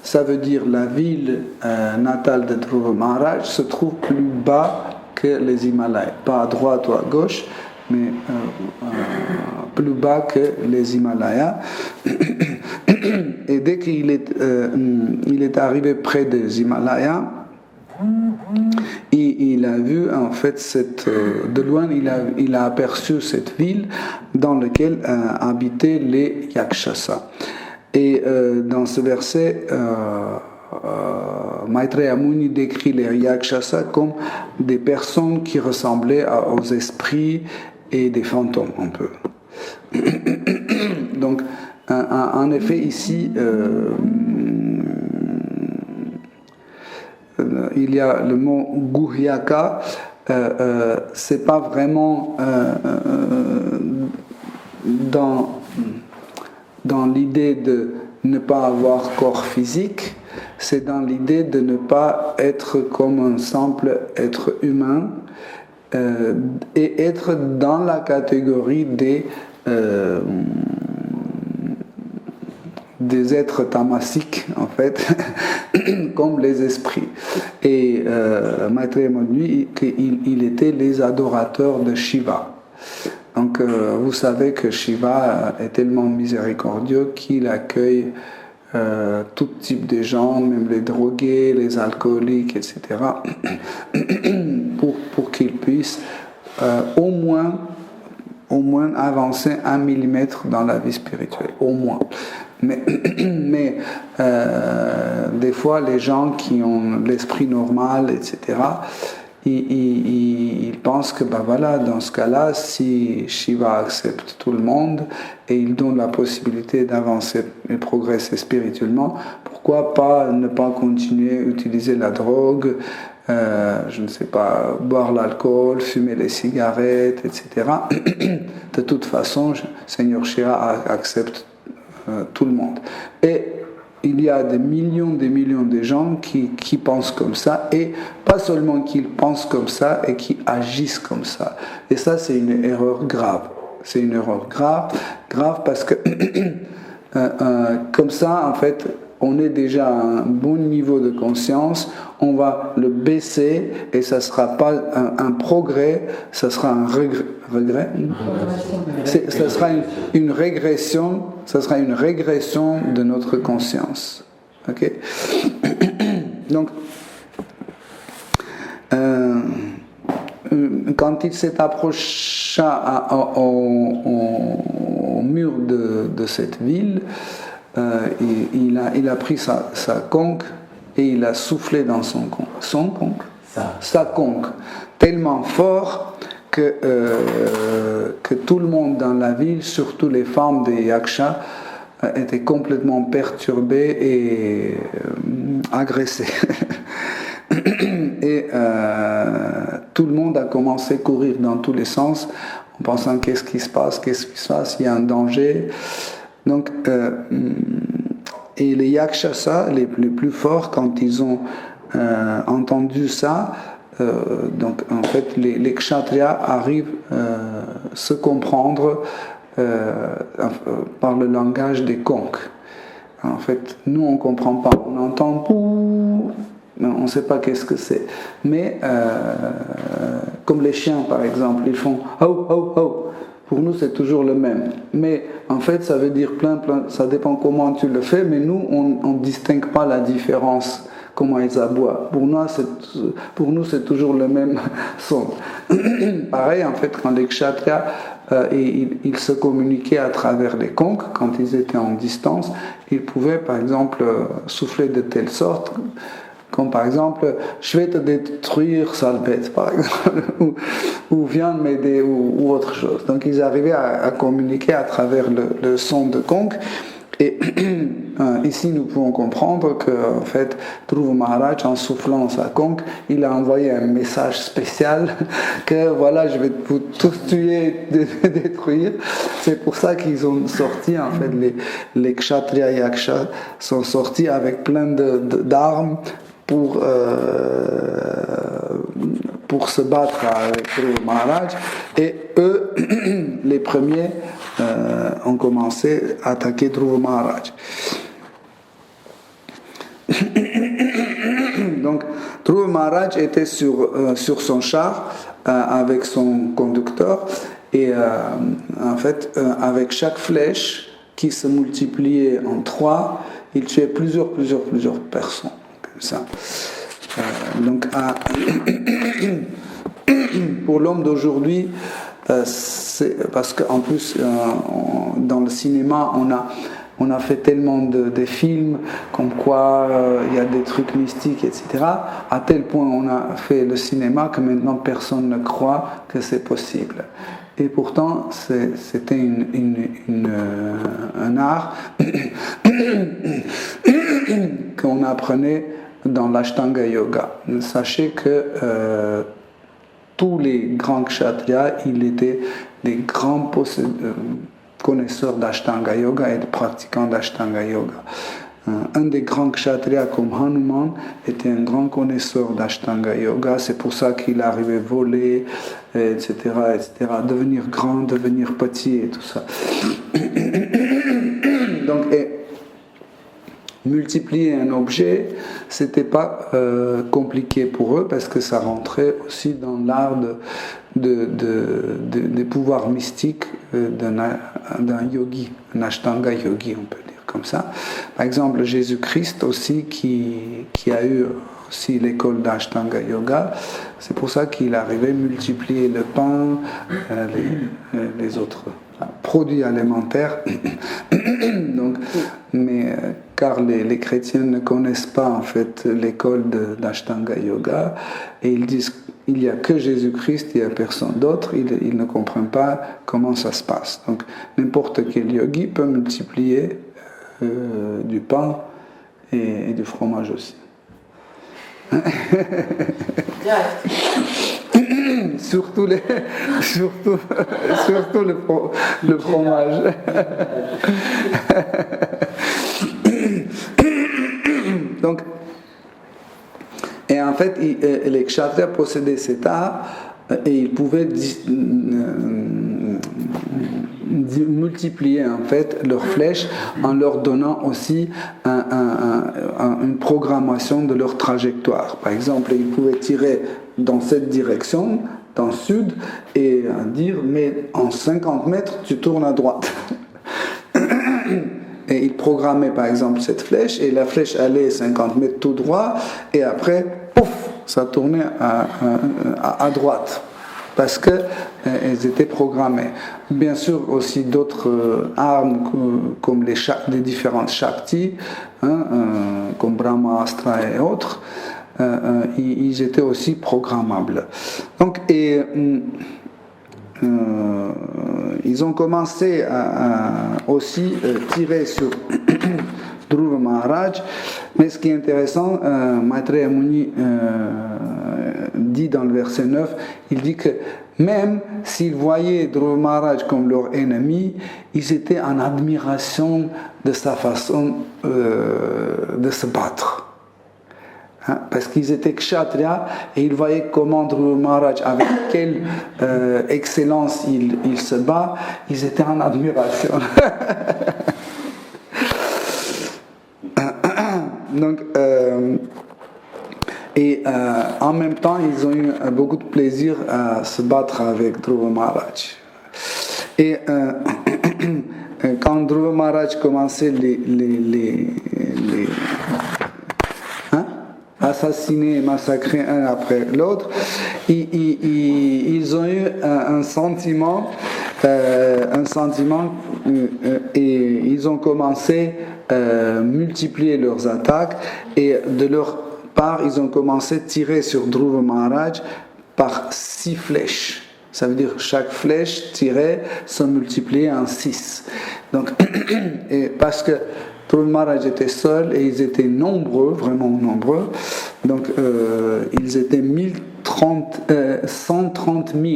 Ça veut dire la ville natale de Dhruva Maharaj se trouve plus bas que les Himalayas. Pas à droite ou à gauche, mais plus bas que les Himalayas. Et dès qu'il est arrivé près des Himalayas, il a vu en fait de loin il a aperçu cette ville dans laquelle habitaient les Yakshasa. Et dans ce verset, Maitreya Muni décrit les Yakshasa comme des personnes qui ressemblaient aux esprits et des fantômes un peu. Donc en effet ici il y a le mot Guhyaka, c'est pas vraiment dans l'idée de ne pas avoir corps physique, c'est dans l'idée de ne pas être comme un simple être humain et être dans la catégorie des êtres tamasiques, en fait, comme les esprits. Et Maitreya Muni, il était les adorateurs de Shiva. Donc, vous savez que Shiva est tellement miséricordieux qu'il accueille tout type de gens, même les drogués, les alcooliques, etc., pour qu'ils puissent au moins avancer 1 millimètre dans la vie spirituelle, au moins. Mais des fois, les gens qui ont l'esprit normal, etc., ils pensent que voilà, dans ce cas-là, si Shiva accepte tout le monde et il donne la possibilité d'avancer et progresser spirituellement, pourquoi ne pas continuer à utiliser la drogue, je ne sais pas, boire l'alcool, fumer les cigarettes, etc. De toute façon, Seigneur Shiva accepte tout le monde. Et il y a des millions de gens qui pensent comme ça, et pas seulement qu'ils pensent comme ça, et qui agissent comme ça. Et ça, c'est une erreur grave. C'est une erreur grave parce que comme ça, en fait, on est déjà à un bon niveau de conscience, on va le baisser, et ça ne sera pas un progrès, ça sera un regret. Ça sera une régression, ça sera une régression de notre conscience. Ok? Donc, quand il s'est approché au mur de cette ville, il a pris sa conque et il a soufflé dans sa conque, tellement fort que tout le monde dans la ville, surtout les femmes des Yaksha, étaient complètement perturbées et agressées. Et tout le monde a commencé à courir dans tous les sens en pensant qu'est-ce qui se passe, il y a un danger. Donc, et les Yakshasa, les plus forts, quand ils ont entendu ça, donc en fait les Kshatriyas arrivent à se comprendre par le langage des conques. En fait, nous on ne comprend pas, on entend pou, mais on ne sait pas qu'est-ce que c'est. Mais comme les chiens par exemple, ils font ho ho ho. Pour nous, c'est toujours le même. Mais en fait, ça veut dire plein, ça dépend comment tu le fais, mais nous, on ne distingue pas la différence, comment ils aboient. Pour nous, c'est toujours le même son. Pareil, en fait, quand les Kshatriyas, ils se communiquaient à travers les conques, quand ils étaient en distance, ils pouvaient, par exemple, souffler de telle sorte, comme par exemple, je vais te détruire, sale bête, par exemple, ou viens m'aider, ou autre chose. Donc ils arrivaient à communiquer à travers le son de conque, et ici nous pouvons comprendre que en fait, Dhruva Maharaj, en soufflant sa conque, il a envoyé un message spécial que voilà, je vais vous tous tuer, détruire. C'est pour ça qu'ils ont sorti, en fait, les Kshatriya Yaksha sont sortis avec plein d'armes pour se battre avec Dhruva Maharaj, et eux, les premiers, ont commencé à attaquer Dhruva Maharaj. Donc Dhruva Maharaj était sur son char avec son conducteur, et en fait avec chaque flèche qui se multipliait en 3, il tuait plusieurs personnes comme ça. Donc pour l'homme d'aujourd'hui, parce qu'en plus dans le cinéma on a fait tellement de films comme quoi il y a des trucs mystiques, etc. À tel point on a fait le cinéma que maintenant personne ne croit que c'est possible. Et pourtant c'était un art qu'on apprenait dans l'Ashtanga Yoga. Sachez que tous les grands kshatriyas, ils étaient des grands connaisseurs d'Ashtanga Yoga et de pratiquants d'Ashtanga Yoga. Un des grands kshatriyas comme Hanuman était un grand connaisseur d'Ashtanga Yoga, c'est pour ça qu'il arrivait à voler, etc., devenir grand, devenir petit et tout ça. Donc, multiplier un objet, c'était pas compliqué pour eux parce que ça rentrait aussi dans l'art des pouvoirs mystiques d'un yogi, un Ashtanga yogi, on peut dire comme ça. Par exemple, Jésus-Christ aussi qui a eu aussi l'école d'Ashtanga Yoga, c'est pour ça qu'il arrivait à multiplier le pain, les autres produits alimentaires. Donc, mais car les chrétiens ne connaissent pas en fait l'école d'Ashtanga Yoga, et ils disent il n'y a que Jésus-Christ, il n'y a personne d'autre, ils ne comprennent pas comment ça se passe. Donc n'importe quel yogi peut multiplier du pain et du fromage aussi. Surtout le fromage. Donc, et en fait, les kshatriyas possédaient cet art et ils pouvaient multiplier en fait leurs flèches en leur donnant aussi une programmation de leur trajectoire. Par exemple, ils pouvaient tirer dans cette direction, dans le sud, et dire mais en 50 mètres tu tournes à droite. Et il programmait par exemple cette flèche, et la flèche allait 50 mètres tout droit, et après, pouf, ça tournait à droite, parce qu'elles étaient programmées. Bien sûr aussi d'autres armes comme les différentes Shakti, comme Brahmastra et autres, ils étaient aussi programmables. Donc, ils ont commencé à aussi tirer sur Dhruva Maharaj, mais ce qui est intéressant, Maitreya Muni dit dans le verset 9, il dit que même s'ils voyaient Dhruva Maharaj comme leur ennemi, ils étaient en admiration de sa façon de se battre. Parce qu'ils étaient kshatriyas et ils voyaient comment Dhruva Maharaj, avec quelle excellence il se bat, ils étaient en admiration. Donc, en même temps, ils ont eu beaucoup de plaisir à se battre avec Dhruva Maharaj. Et quand Dhruva Maharaj commençait assassiner et massacrer un après l'autre, ils ont eu un sentiment et ils ont commencé à multiplier leurs attaques, et de leur part ils ont commencé à tirer sur Dhruva Maharaj par 6 flèches. Ça veut dire chaque flèche tirée se multipliait en 6. Donc, et parce que Dhruva Maharaj était seul et ils étaient nombreux, vraiment nombreux. Donc ils étaient 130 000.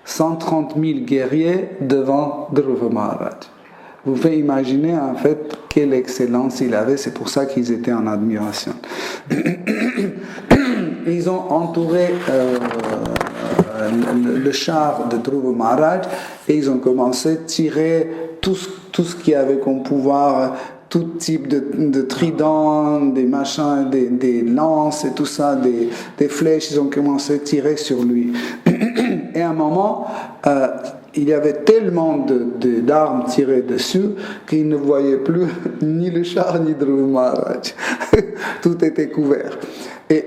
130 000 guerriers devant Dhruva Maharaj. Vous pouvez imaginer en fait quelle excellence il avait, c'est pour ça qu'ils étaient en admiration. Ils ont entouré le char de Dhruva Maharaj et ils ont commencé à tirer tout ce qu'il y avait comme pouvoir, tout type de tridents, des machins, des lances et tout ça, des flèches. Ils ont commencé à tirer sur lui. Et à un moment, il y avait tellement d'armes tirées dessus qu'il ne voyait plus ni le char ni Dhruva Maharaj. Tout était couvert. Et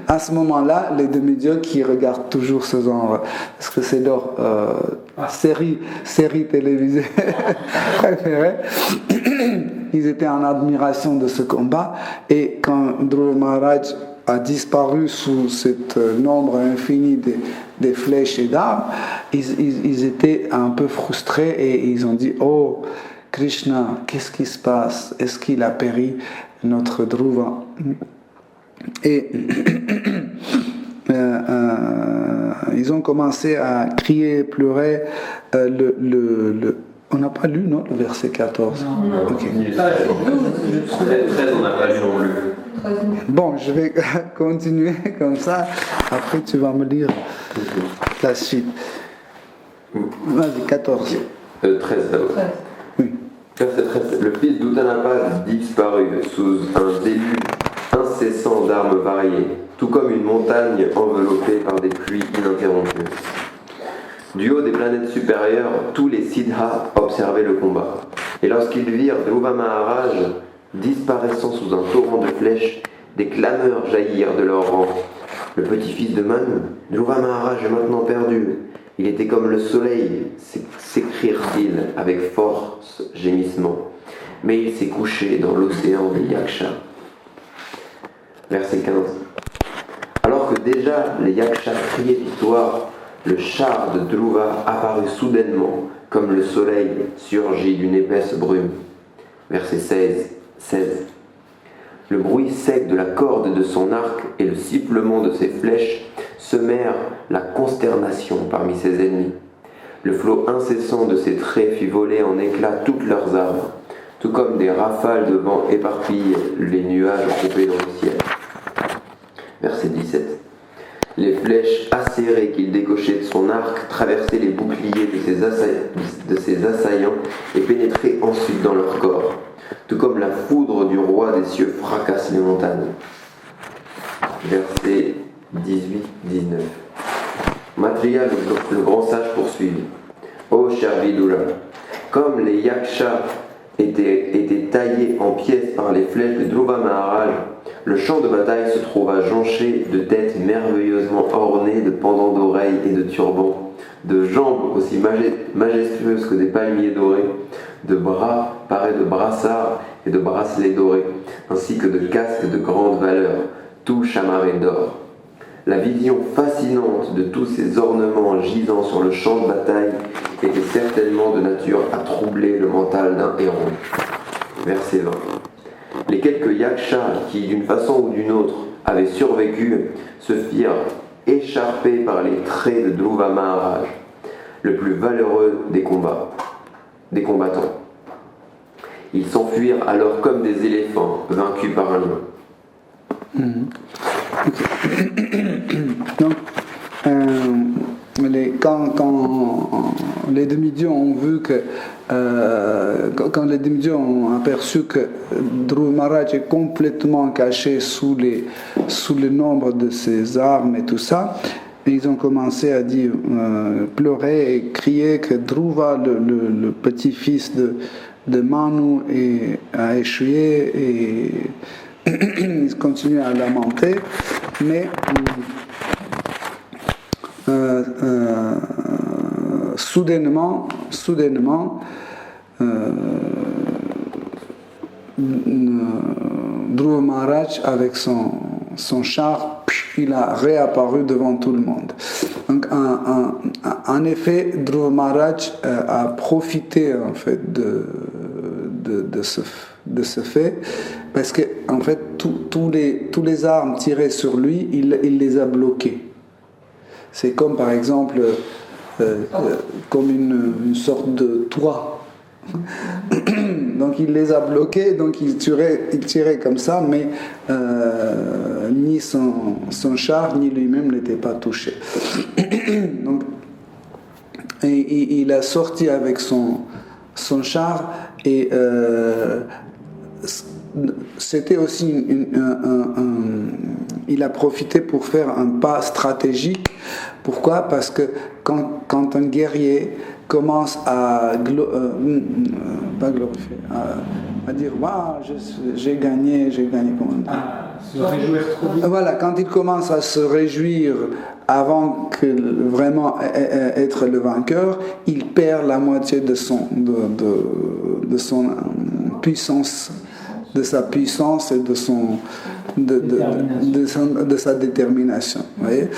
à ce moment-là, les demi-dieux qui regardent toujours ce genre, parce que c'est leur série télévisée préférée, ils étaient en admiration de ce combat. Et quand Dhruva Maharaj a disparu sous cet nombre infini des flèches et d'armes, ils étaient un peu frustrés et ils ont dit: oh Krishna, qu'est-ce qui se passe? Est-ce qu'il a péri, notre Dhruva? Et ils ont commencé à crier, pleurer. On n'a pas lu, non, le verset 14? Non. Okay. 13, on n'a pas lu non plus. Bon, je vais continuer comme ça. Après, tu vas me lire la suite. Vas-y, 14. 13 d'abord. Oui. Verset 13. Le fils d'Uttanapad disparut sous un déluge incessant d'armes variées, tout comme une montagne enveloppée par des pluies ininterrompues. Du haut des planètes supérieures, tous les siddhas observaient le combat. Et lorsqu'ils virent Dhruva Maharaj disparaissant sous un torrent de flèches, des clameurs jaillirent de leurs rangs. Le petit-fils de Manu, Dhruva Maharaj est maintenant perdu. Il était comme le soleil, s'écrièrent-ils avec force gémissement. Mais il s'est couché dans l'océan des Yakshas. Verset 15. Alors que déjà les Yakshas criaient victoire, le char de Dhruva apparut soudainement, comme le soleil surgit d'une épaisse brume. Verset 16. Le bruit sec de la corde de son arc et le sifflement de ses flèches semèrent la consternation parmi ses ennemis. Le flot incessant de ses traits fit voler en éclats toutes leurs armes, tout comme des rafales de vent éparpillent les nuages groupés dans le ciel. Verset 17. Les flèches acérées qu'il décochait de son arc traversaient les boucliers de ses assaillants et pénétraient ensuite dans leur corps, tout comme la foudre du roi des cieux fracasse les montagnes. Verset 18-19. Matriya, le grand sage, poursuivit. Ô cher Vidura, comme les Yakshas étaient taillés en pièces par les flèches de Dhruva Maharaj, le champ de bataille se trouva jonché de têtes merveilleusement ornées de pendants d'oreilles et de turbans, de jambes aussi majestueuses que des palmiers dorés, de bras parés de brassards et de bracelets dorés, ainsi que de casques de grande valeur, tout chamarrés d'or. La vision fascinante de tous ces ornements gisant sur le champ de bataille était certainement de nature à troubler le mental d'un héros. Verset 20. Les quelques yakshas qui, d'une façon ou d'une autre, avaient survécu, se firent écharper par les traits de Dhruva Maharaj, le plus valeureux des combattants. Ils s'enfuirent alors comme des éléphants vaincus par un lion. Donc, quand les demi-dieux ont vu que quand les demi-dieux ont aperçu que Dhruva Maharaj est complètement caché sous le nombre de ses armes et tout ça, ils ont commencé à dire, pleurer et crier que Dhruva, le petit-fils de Manu, a échoué, et ils continuaient à lamenter, mais soudainement, Dhruva Maharaj avec son char il a réapparu devant tout le monde. Donc, en effet, Dhruva Maharaj a profité en fait de ce fait, parce que en fait tous les armes tirées sur lui, il les a bloquées. C'est comme par exemple comme une sorte de toit. Donc il les a bloqués, donc il tirait comme ça, mais ni son char ni lui-même n'étaient pas touchés. Donc, et il a sorti avec son char, et c'était aussi il a profité pour faire un pas stratégique. Pourquoi? Parce que quand un guerrier commence à pas glorifier, à dire j'ai gagné, comment dire, se réjouir trop vite. Voilà, quand il commence à se réjouir avant que vraiment être le vainqueur, il perd la moitié de son puissance, de sa puissance et de sa détermination. Vous voyez?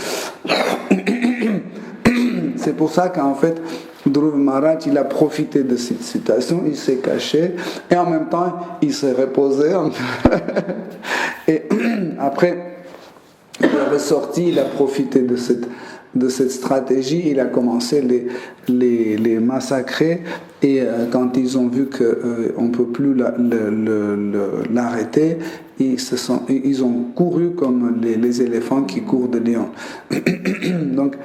C'est pour ça qu'en fait, Dhruva Maharaj, il a profité de cette situation, il s'est caché, et en même temps, il s'est reposé. Et après, il est ressorti, il a profité de cette stratégie, il a commencé les massacrer, et quand ils ont vu qu'on ne peut plus l'arrêter, ils ont couru comme les éléphants qui courent de lion. Donc,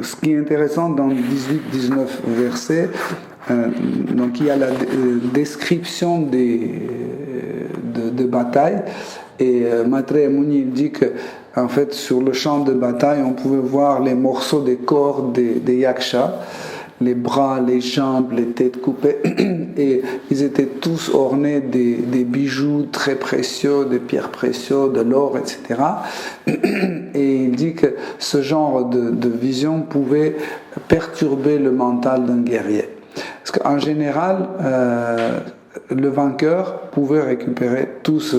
ce qui est intéressant dans 18-19 versets, donc il y a la description de bataille, et Maitreya Muni dit que en fait sur le champ de bataille on pouvait voir les morceaux des corps des yakshas, les bras, les jambes, les têtes coupées, et ils étaient tous ornés des bijoux très précieux, des pierres précieuses, de l'or, etc. Et il dit que ce genre de vision pouvait perturber le mental d'un guerrier. Parce qu'en général, le vainqueur pouvait récupérer ce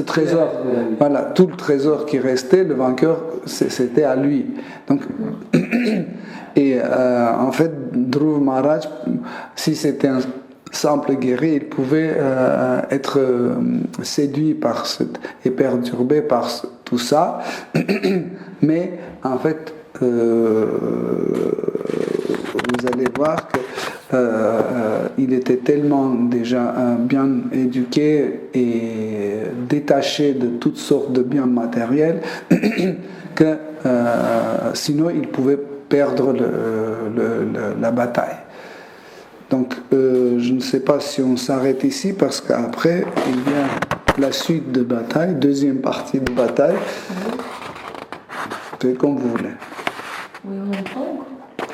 trésor. Voilà, tout le trésor qui restait, le vainqueur, c'était à lui. Donc, et en fait, Dhruva Maharaj, si c'était un simple guerrier, il pouvait être séduit et perturbé par tout ça. Mais en fait, vous allez voir qu'il était tellement déjà bien éduqué et détaché de toutes sortes de biens matériels que sinon il pouvait perdre la bataille. Donc je ne sais pas si on s'arrête ici, parce qu'après il y a la suite de bataille, deuxième partie de bataille. C'est comme vous voulez. Oui, on entend.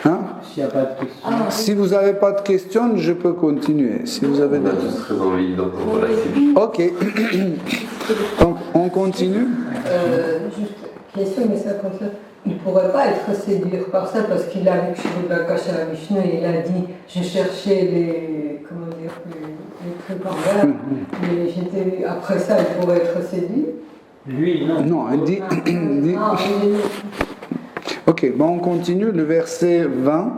Hein? S'il n'y a pas de questions. Si vous n'avez pas de questions, je peux continuer. Si vous avez On a des... tous très envie d'entendre la suite. Ok. Donc, on continue. Juste une question, mais ça comme ça. Il ne pourrait pas être séduit par ça, parce qu'il a vu que Shri Vishnu et il a dit j'ai cherché les trucs en l'air, mais après ça, il pourrait être séduit. Lui, non. Non, elle dit. Ok, bon, on continue. Le verset 20.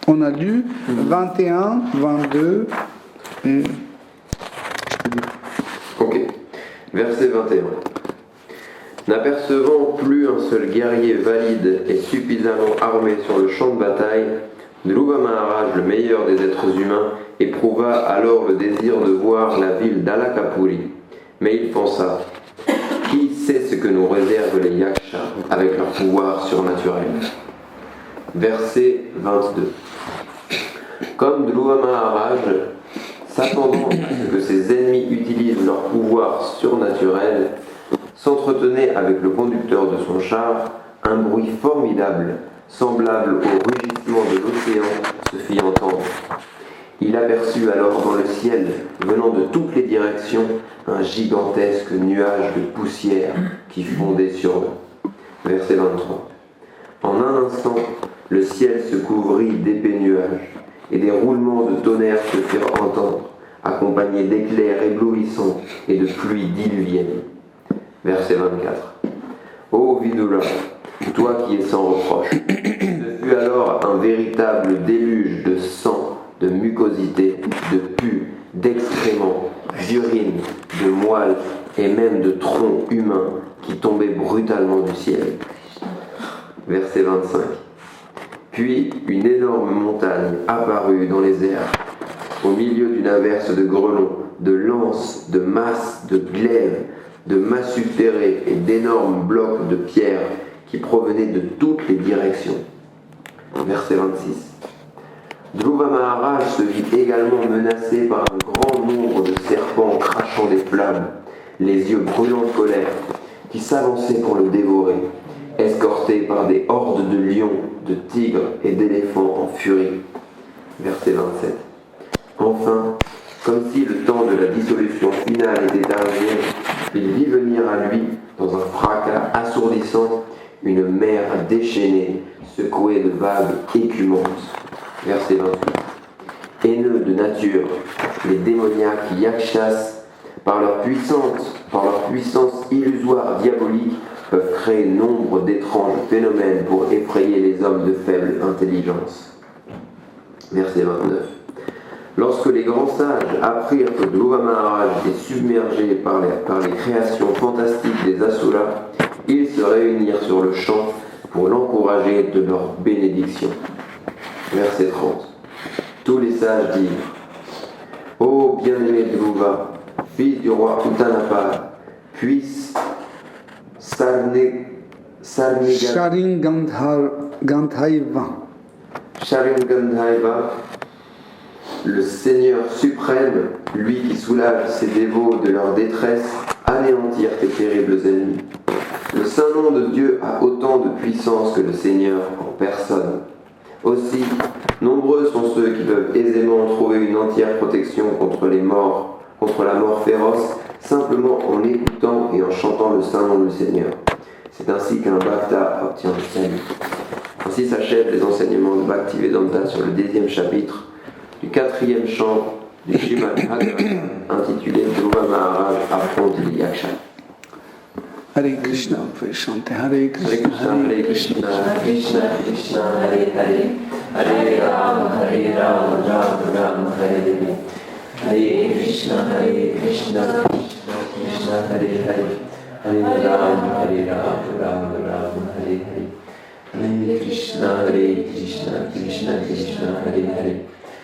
On a lu 21, 22 et. Ok. Verset 21. N'apercevant plus un seul guerrier valide et suffisamment armé sur le champ de bataille, Dhruva Maharaj, le meilleur des êtres humains, éprouva alors le désir de voir la ville d'Alakapuri. Mais il pensa: qui sait ce que nous réservent les yakshas avec leur pouvoir surnaturel? Verset 22. Comme Dhruva Maharaj, s'attendant à ce que ses ennemis utilisent leur pouvoir surnaturel, s'entretenait avec le conducteur de son char, un bruit formidable, semblable au rugissement de l'océan, se fit entendre. Il aperçut alors dans le ciel, venant de toutes les directions, un gigantesque nuage de poussière qui fondait sur eux. Verset 23. En un instant, le ciel se couvrit d'épais nuages, et des roulements de tonnerre se firent entendre, accompagnés d'éclairs éblouissants et de pluies diluviennes. Verset 24. Ô Vidula, toi qui es sans reproche, ce fut alors un véritable déluge de sang, de mucosité, de pus, d'excréments, d'urine, de moelle et même de troncs humains qui tombaient brutalement du ciel. Verset 25. Puis une énorme montagne apparut dans les airs, au milieu d'une averse de grelons, de lances, de masses, de glaives, de massues ferrées et d'énormes blocs de pierre qui provenaient de toutes les directions. Verset 26. Dhruva Maharaj se vit également menacé par un grand nombre de serpents crachant des flammes, les yeux brûlants de colère, qui s'avançaient pour le dévorer, escortés par des hordes de lions, de tigres et d'éléphants en furie. Verset 27. Enfin, comme si le temps de la dissolution finale était arrivé, il vit venir à lui, dans un fracas assourdissant, une mer déchaînée, secouée de vagues écumantes. Verset 28. Haineux de nature, les démoniaques yakshas, par leur puissance illusoire diabolique, peuvent créer nombre d'étranges phénomènes pour effrayer les hommes de faible intelligence. Verset 29. Lorsque les grands sages apprirent que Dhruva Maharaj était submergé par les créations fantastiques des Asuras, ils se réunirent sur le champ pour l'encourager de leur bénédiction. Verset 30. Tous les sages dirent: Ô bien-aimé Dhruva, fils du roi Uttanapad, puisse Sharingandhaiva, le Seigneur suprême, lui qui soulage ses dévots de leur détresse, anéantir tes terribles ennemis. Le saint nom de Dieu a autant de puissance que le Seigneur en personne. Aussi, nombreux sont ceux qui peuvent aisément trouver une entière protection contre la mort féroce, simplement en écoutant et en chantant le saint nom du Seigneur. C'est ainsi qu'un Bhakta obtient le salut. Ainsi s'achèvent les enseignements de Bhaktivedanta sur le 10e chapitre du 4e chant du Srimad Bhagavatam, intitulé Dhruva Maharaj affronte les Yakshas. Hare Krishna, vous pouvez chanter Hare Krishna, Hare Krishna, Krishna Krishna, Hare Hare, Hare Rama, Rama Rama, Hare Hare. Hare Krishna, Krishna Krishna, Hare Hare, Hare Rama, Rama Rama, Hare Hare. Hare Krishna, Krishna Krishna, Hare Hare,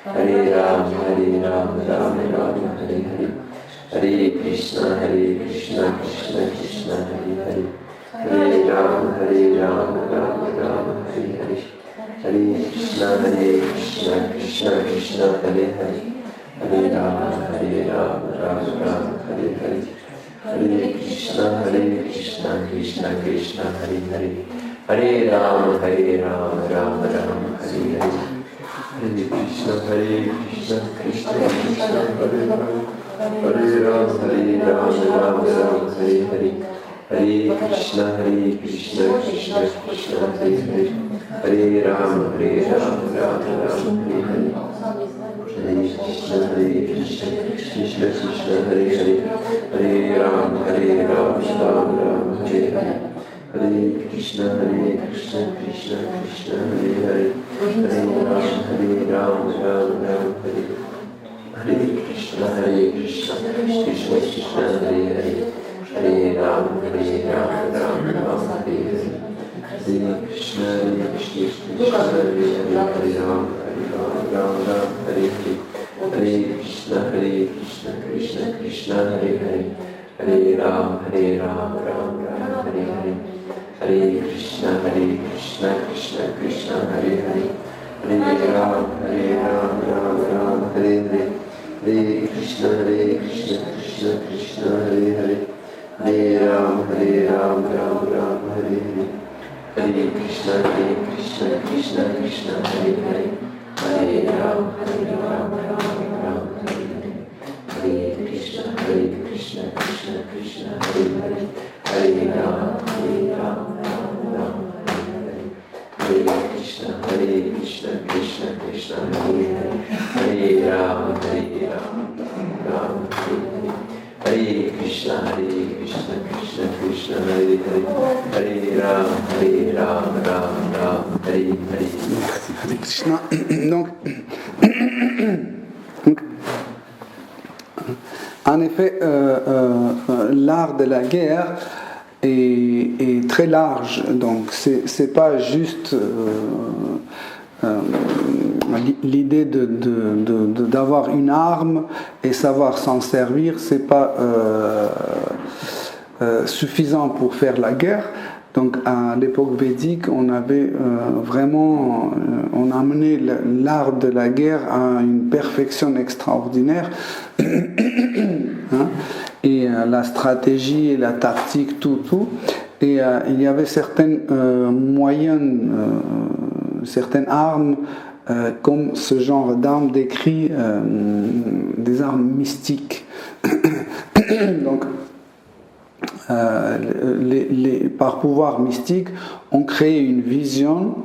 Hare Rama, Rama Rama, Hare Hare. Hare Krishna, Krishna Krishna, Hare Hare, Hare Rama, Rama Rama, Hare Hare. Hare Krishna, Krishna Krishna, Hare Hare, Hare Rama, Rama Rama, Hare Hare. Hare Krishna, Krishna Krishna, Hare Hare, Hare Rama, Rama Rama, Hare Hare. Hare Krishna, Krishna Krishna, Hare Hare, Hare Rama, Rama Rama, Hare Hare. Hare Krishna, Krishna Krishna, Hare Hare, Hare Rama, Rama Rama, Hare Hare. Hare Krishna, Krishna Krishna, Hare Hare, Hare Rama, Rama Rama, Hare Hare. Hare Krishna, Krishna Krishna, Hare Hare, Hare Rama, Rama Rama, Hare Hare. Hare Krishna, Krishna Krishna, Hare Hare, Hare Rama, Rama Rama, Hare Hare. Hare Krishna, Krishna Hare Hare, Hare Rama, Rama Rama, Hare Hare. Hare Krishna, Krishna Hare Hare, Hare Rama, Rama Rama, Hare Hare. Hare Krishna, Krishna Krishna, Hare Hare, Hare Rama, Rama Rama, Hare Hare. Hare Krishna, Krishna Krishna, Hare Hare, Hare Rama, Rama Rama, Hare Hare. Hare Krishna, Krishna Krishna, Hare Hare, Hare Rama, Rama Rama, Hare Hare. Hare Krishna, Krishna Krishna, Hare Hare, Hare Rama, Rama Rama, Hare Hare. Hare Krishna, Hare Ram, Hare Ram, Ram Ram, Hare Hare. Merci, Hare Krishna. Donc, en effet, l'art de la guerre est très large. Donc, c'est pas juste l'idée d'avoir une arme et savoir s'en servir. C'est pas suffisant pour faire la guerre. Donc à l'époque védique, on avait on a amené l'art de la guerre à une perfection extraordinaire. Hein? Et la stratégie et la tactique, tout. Et il y avait certaines certaines armes, comme ce genre d'armes décrit des armes mystiques. Donc, par pouvoir mystique, on crée une vision,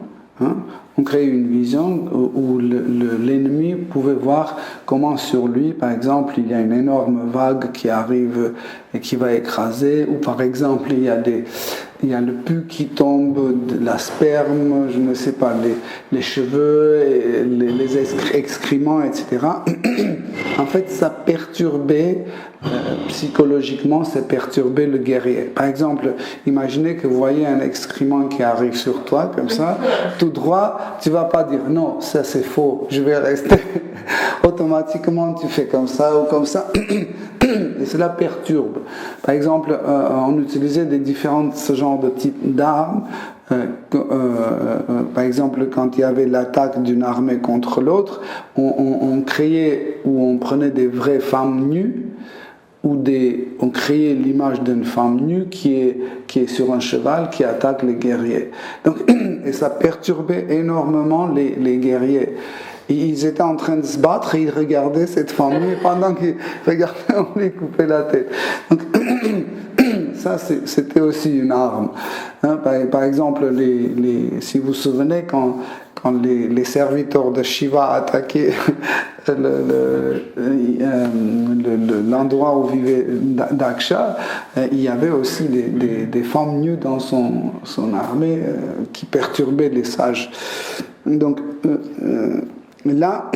où l'ennemi pouvait voir comment sur lui, par exemple, il y a une énorme vague qui arrive et qui va écraser, ou par exemple, il y a le pu qui tombe, la sperme, je ne sais pas, les cheveux, et les excréments, etc. En fait, ça perturbait, psychologiquement, ça perturbait le guerrier. Par exemple, imaginez que vous voyez un excrément qui arrive sur toi, comme ça, tout droit, tu ne vas pas dire non, ça c'est faux, je vais rester. Automatiquement, tu fais comme ça ou comme ça. Et cela perturbe. Par exemple, on utilisait ce genre de type d'armes. Par exemple, quand il y avait l'attaque d'une armée contre l'autre, on créait ou on prenait des vraies femmes nues, on créait l'image d'une femme nue qui est sur un cheval qui attaque les guerriers. Donc, et ça perturbait énormément les guerriers. Ils étaient en train de se battre et ils regardaient cette femme nue, pendant qu'ils regardaient, on lui coupait la tête. Donc, ça, c'était aussi une arme. Hein, par exemple, si vous vous souvenez, quand les serviteurs de Shiva attaquaient l'endroit où vivait Daksha, il y avait aussi des femmes nues dans son armée qui perturbaient les sages. Donc, là,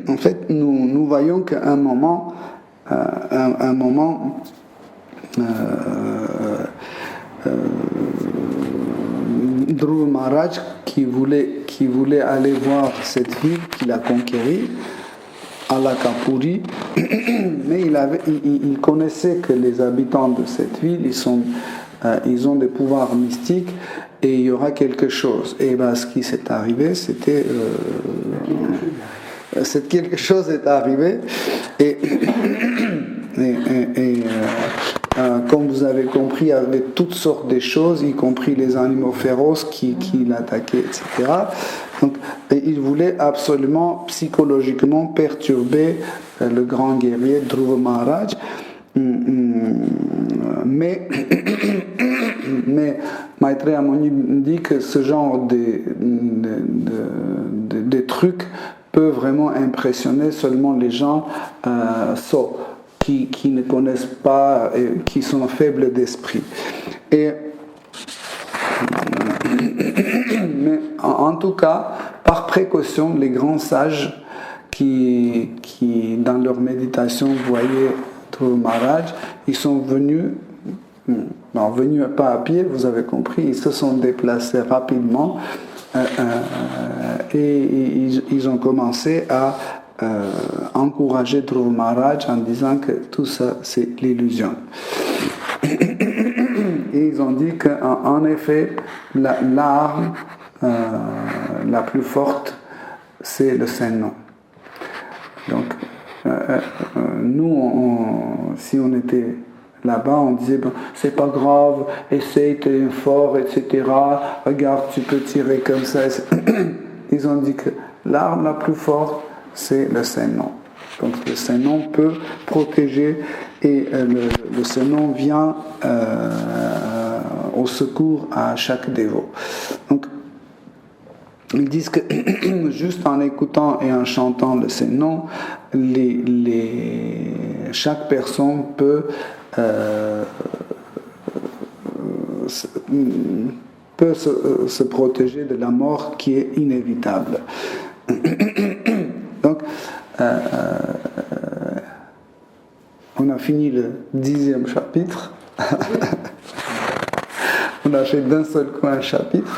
en fait, nous voyons qu'à un moment, Dhruva Maharaj qui voulait aller voir cette ville qu'il a conquérie, Alakapuri, mais il connaissait que les habitants de cette ville, ils ont des pouvoirs mystiques et il y aura quelque chose. Et bien, ce qui s'est arrivé, quelque chose est arrivé et comme vous avez compris, il y avait toutes sortes de choses, y compris les animaux féroces qui l'attaquaient, etc. Donc, il voulait absolument psychologiquement perturber le grand guerrier Dhruva Maharaj. Mais Maitreya Muni dit que ce genre de trucs peut vraiment impressionner seulement les gens sots, qui ne connaissent pas, et qui sont faibles d'esprit. Mais en tout cas, par précaution, les grands sages qui dans leur méditation voyaient Dhruva Maharaj, ils sont venus pas à pied, vous avez compris, ils se sont déplacés rapidement et ils ont commencé à encourager Dhruva Maharaj en disant que tout ça c'est l'illusion. Et ils ont dit qu'en effet, l'arme la plus forte, c'est le Saint-Nom. Donc, nous, si on était là-bas, on disait, c'est pas grave, essaye, t'es fort, etc. Regarde, tu peux tirer comme ça. Ils ont dit que l'arme la plus forte, c'est le Saint-Nom. Donc le Saint-Nom peut protéger et le Saint-Nom vient au secours à chaque dévot. Donc ils disent que juste en écoutant et en chantant le Saint-Nom, chaque personne peut peut se protéger de la mort qui est inévitable. Donc, on a fini le 10e chapitre. On a fait d'un seul coup un chapitre.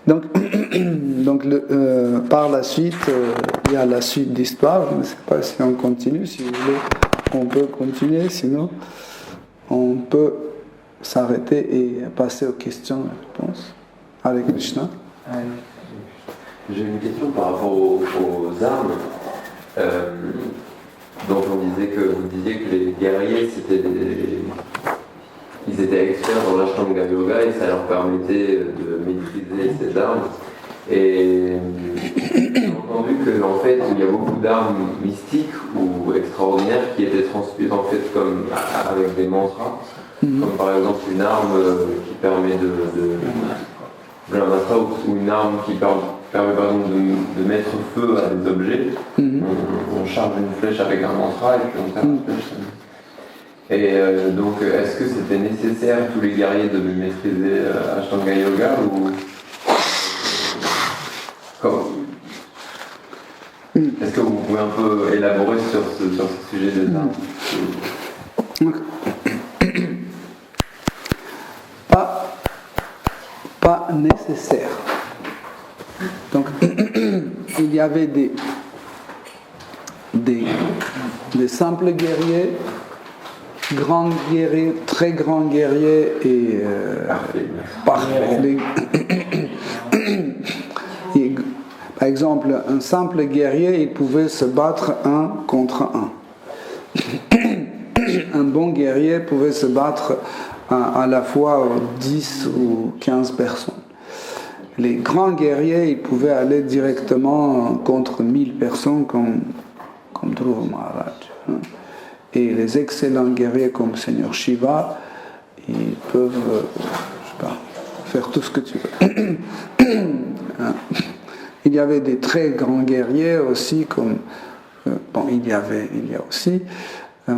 Donc par la suite, il y a la suite d'histoire. Je ne sais pas si on continue. Si vous voulez, on peut continuer. Sinon, on peut s'arrêter et passer aux questions et réponses avec Krishna. J'ai une question par rapport aux armes. Donc vous disiez que les guerriers ils étaient experts dans l'Ashtanga Yoga et ça leur permettait de maîtriser ces armes. Et j'ai entendu qu'en fait il y a beaucoup d'armes mystiques ou extraordinaires qui étaient transmises en fait comme avec des mantras, comme par exemple une arme qui permet de mantra ou une arme qui permet par exemple de mettre feu à des objets. On charge une flèche avec un mantra et puis on tape une flèche. Et donc, est-ce que c'était nécessaire, tous les guerriers, de maîtriser Ashtanga Yoga ou est-ce que vous pouvez un peu élaborer sur ce sujet des armes? Pas nécessaire. Donc, il y avait des simples guerriers, grands guerriers, très grands guerriers et parfaits. Par exemple, un simple guerrier, il pouvait se battre un contre un. Un bon guerrier pouvait se battre à la fois 10 ou 15 personnes. Les grands guerriers, ils pouvaient aller directement contre 1000 personnes comme Dhruva Maharaj. Et les excellents guerriers comme Seigneur Shiva, ils peuvent faire tout ce que tu veux. Il y avait des très grands guerriers aussi, comme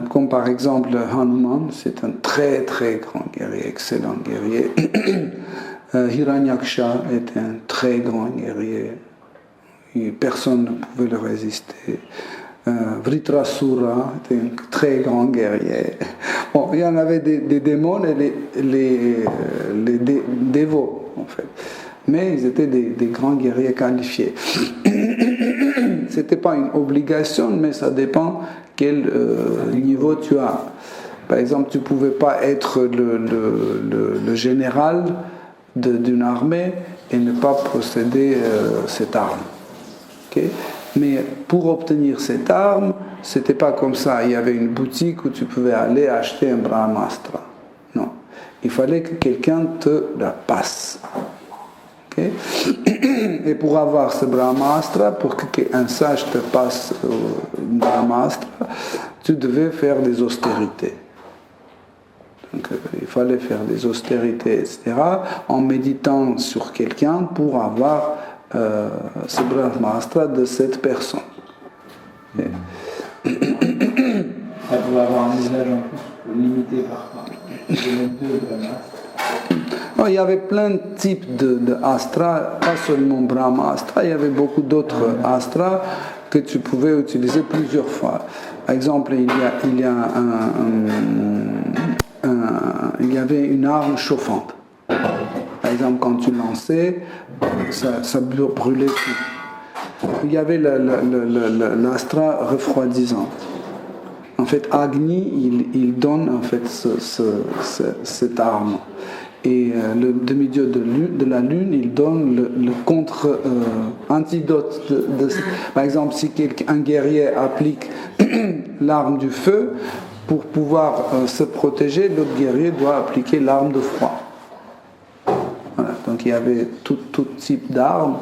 comme par exemple Hanuman, c'est un très très grand guerrier, excellent guerrier. Hiranyaksha était un très grand guerrier, et personne ne pouvait le résister. Vritrasura était un très grand guerrier. Bon, il y en avait des démons et les dévots, en fait. Mais ils étaient des grands guerriers qualifiés. C'était pas une obligation, mais ça dépend quel niveau tu as. Par exemple, tu ne pouvais pas être le général d'une armée et ne pas posséder cette arme. Okay? Mais pour obtenir cette arme, c'était pas comme ça. Il y avait une boutique où tu pouvais aller acheter un Brahmastra. Non. Il fallait que quelqu'un te la passe. Okay? Et pour avoir ce Brahmastra, pour qu'un sage te passe un Brahmastra, tu devais faire des austérités. Donc, il fallait faire des austérités, etc., en méditant sur quelqu'un pour avoir ce Brahmastra de cette personne. Ça pouvait avoir un usage en plus limité par il y avait plein de types de astra, pas seulement Brahmastra, il y avait beaucoup d'autres astras que tu pouvais utiliser plusieurs fois. Par exemple, il y avait une arme chauffante. Par exemple, quand tu lançais, ça brûlait tout. Il y avait l'astra refroidissante. En fait, Agni, il donne en fait cette arme. Et le demi-dieu de la lune, il donne le contre-antidote. Par exemple, si un guerrier applique l'arme du feu, pour pouvoir se protéger, l'autre guerrier doit appliquer l'arme de froid. Voilà, donc il y avait tout type d'armes.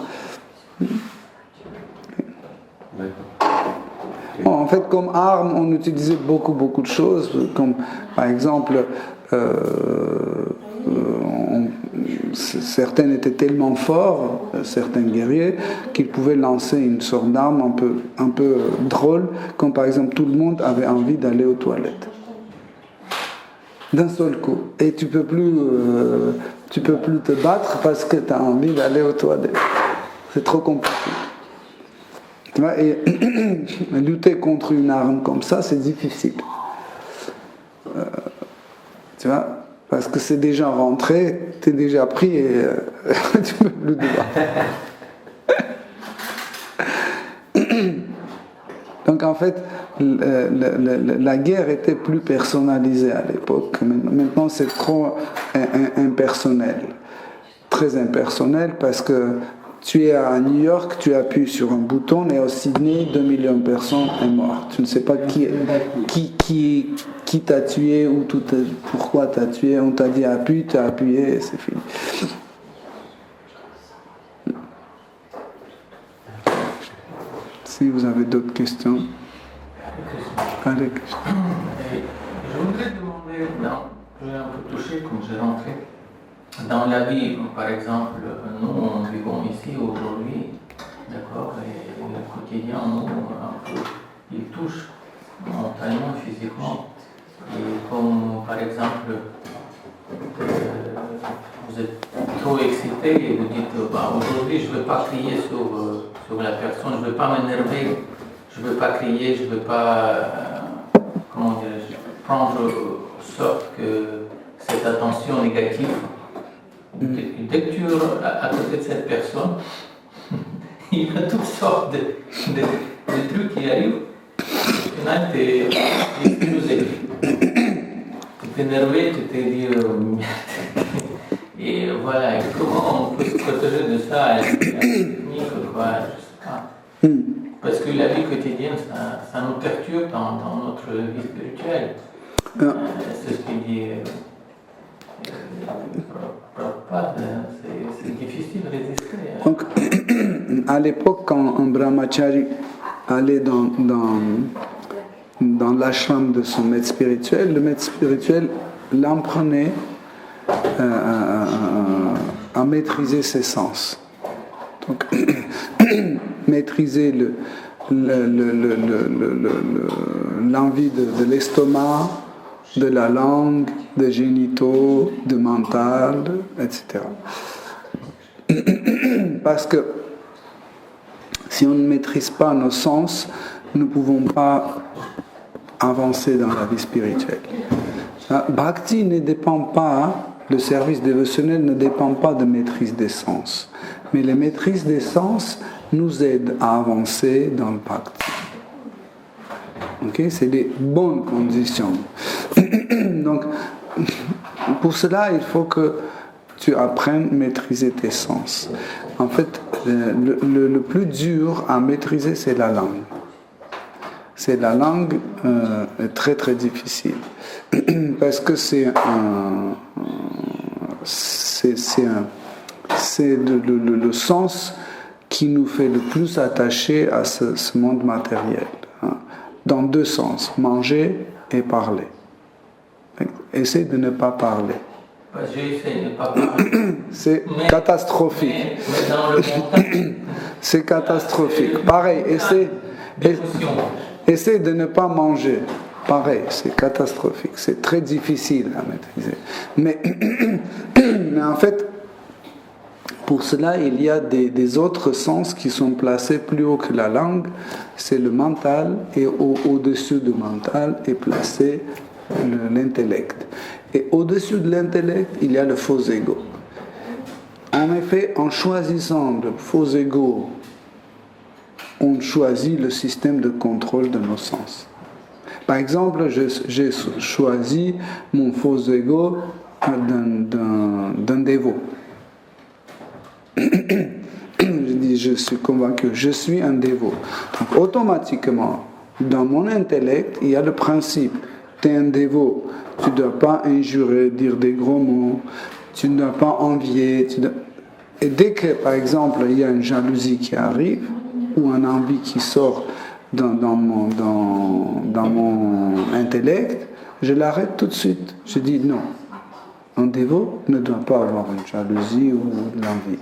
Bon, en fait, comme arme, on utilisait beaucoup de choses, comme par exemple, certains étaient tellement forts, certains guerriers, qu'ils pouvaient lancer une sorte d'arme un peu drôle, comme par exemple tout le monde avait envie d'aller aux toilettes. d'un seul coup. Et tu peux plus te battre parce que tu as envie d'aller aux toilettes. C'est trop compliqué. Tu vois, et lutter contre une arme comme ça, c'est difficile. Tu vois, parce que c'est déjà rentré, tu es déjà pris et tu ne peux plus te battre. Donc en fait, la guerre était plus personnalisée à l'époque. Maintenant, c'est trop impersonnel. Très impersonnel parce que tu es à New York, tu appuies sur un bouton et au Sydney, 2 millions de personnes sont mortes. Tu ne sais pas qui t'a tué ou pourquoi t'as tué. On t'a dit appuie, tu as appuyé et c'est fini. Si vous avez d'autres questions. Allez. Je voudrais demander, je vais un peu toucher comme j'ai rentré. Dans la vie, par exemple, nous vivons ici aujourd'hui, d'accord, et le quotidien, nous, un peu, il touche mentalement, physiquement. Et comme par exemple, vous êtes trop excité et vous dites aujourd'hui je ne veux pas crier sur la personne, je ne veux pas m'énerver, je ne veux pas crier, je ne veux pas prendre sorte que cette attention négative. Dès que tu es à côté de cette personne, il y a toutes sortes de trucs qui arrivent. Au final, tu es explosé. Tu t'es énervé, tu t'es dit et voilà, et comment on peut se protéger de ça? Technique, quoi, je sais pas. Parce que la vie quotidienne, ça nous perturbe dans notre vie spirituelle. C'est ce qu'il dit. C'est difficile de résister. Donc, à l'époque, quand un brahmachari allait dans l'ashram de son maître spirituel, le maître spirituel l'apprenait à maîtriser ses sens. Donc, maîtriser l'envie de l'estomac, de la langue, de génitaux, de mental, etc. Parce que si on ne maîtrise pas nos sens, nous ne pouvons pas avancer dans la vie spirituelle. Bhakti ne dépend pas, le service dévotionnel ne dépend pas de maîtrise des sens, mais la maîtrise des sens nous aide à avancer dans le bhakti. Okay? C'est des bonnes conditions. Donc, pour cela, il faut que tu apprennes à maîtriser tes sens. En fait, le plus dur à maîtriser, c'est la langue. C'est la langue très très difficile. Parce que c'est le sens qui nous fait le plus attacher à ce monde matériel. Dans deux sens, manger et parler. Essaye de ne pas parler. J'essaie de ne pas parler. C'est catastrophique. Mais dans le montage, c'est catastrophique. Pareil, essaye de ne pas manger. Pareil, c'est catastrophique. C'est très difficile à maîtriser. Mais en fait, pour cela, il y a des autres sens qui sont placés plus haut que la langue. C'est le mental, et au-dessus du mental est placé l'intellect. Et au-dessus de l'intellect, il y a le faux ego. En effet, en choisissant le faux ego, on choisit le système de contrôle de nos sens. Par exemple, j'ai choisi mon faux ego d'un dévot. Je dis, je suis convaincu, je suis un dévot. Donc, automatiquement, dans mon intellect, il y a le principe. Tu es un dévot, tu ne dois pas injurer, dire des gros mots, tu ne dois pas envier. Et dès que, par exemple, il y a une jalousie qui arrive, ou une envie qui sort dans mon intellect, je l'arrête tout de suite. Je dis non. Un dévot ne doit pas avoir une jalousie ou de l'envie.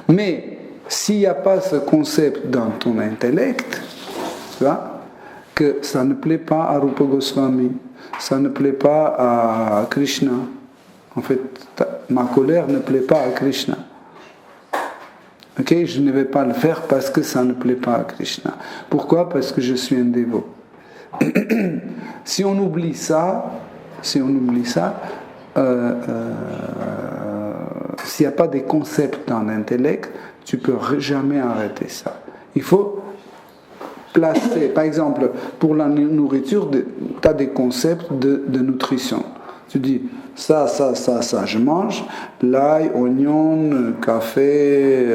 Mais s'il n'y a pas ce concept dans ton intellect, tu vois, que ça ne plaît pas à Rupa Goswami, ça ne plaît pas à Krishna. En fait, ma colère ne plaît pas à Krishna. Ok, je ne vais pas le faire parce que ça ne plaît pas à Krishna. Pourquoi? Parce que je suis un dévot. Si on oublie ça, s'il n'y a pas des concepts dans l'intellect, tu ne peux jamais arrêter ça. Il faut placer, par exemple, pour la nourriture, tu as des concepts de nutrition. Tu dis, ça, je mange, l'ail, oignon, café,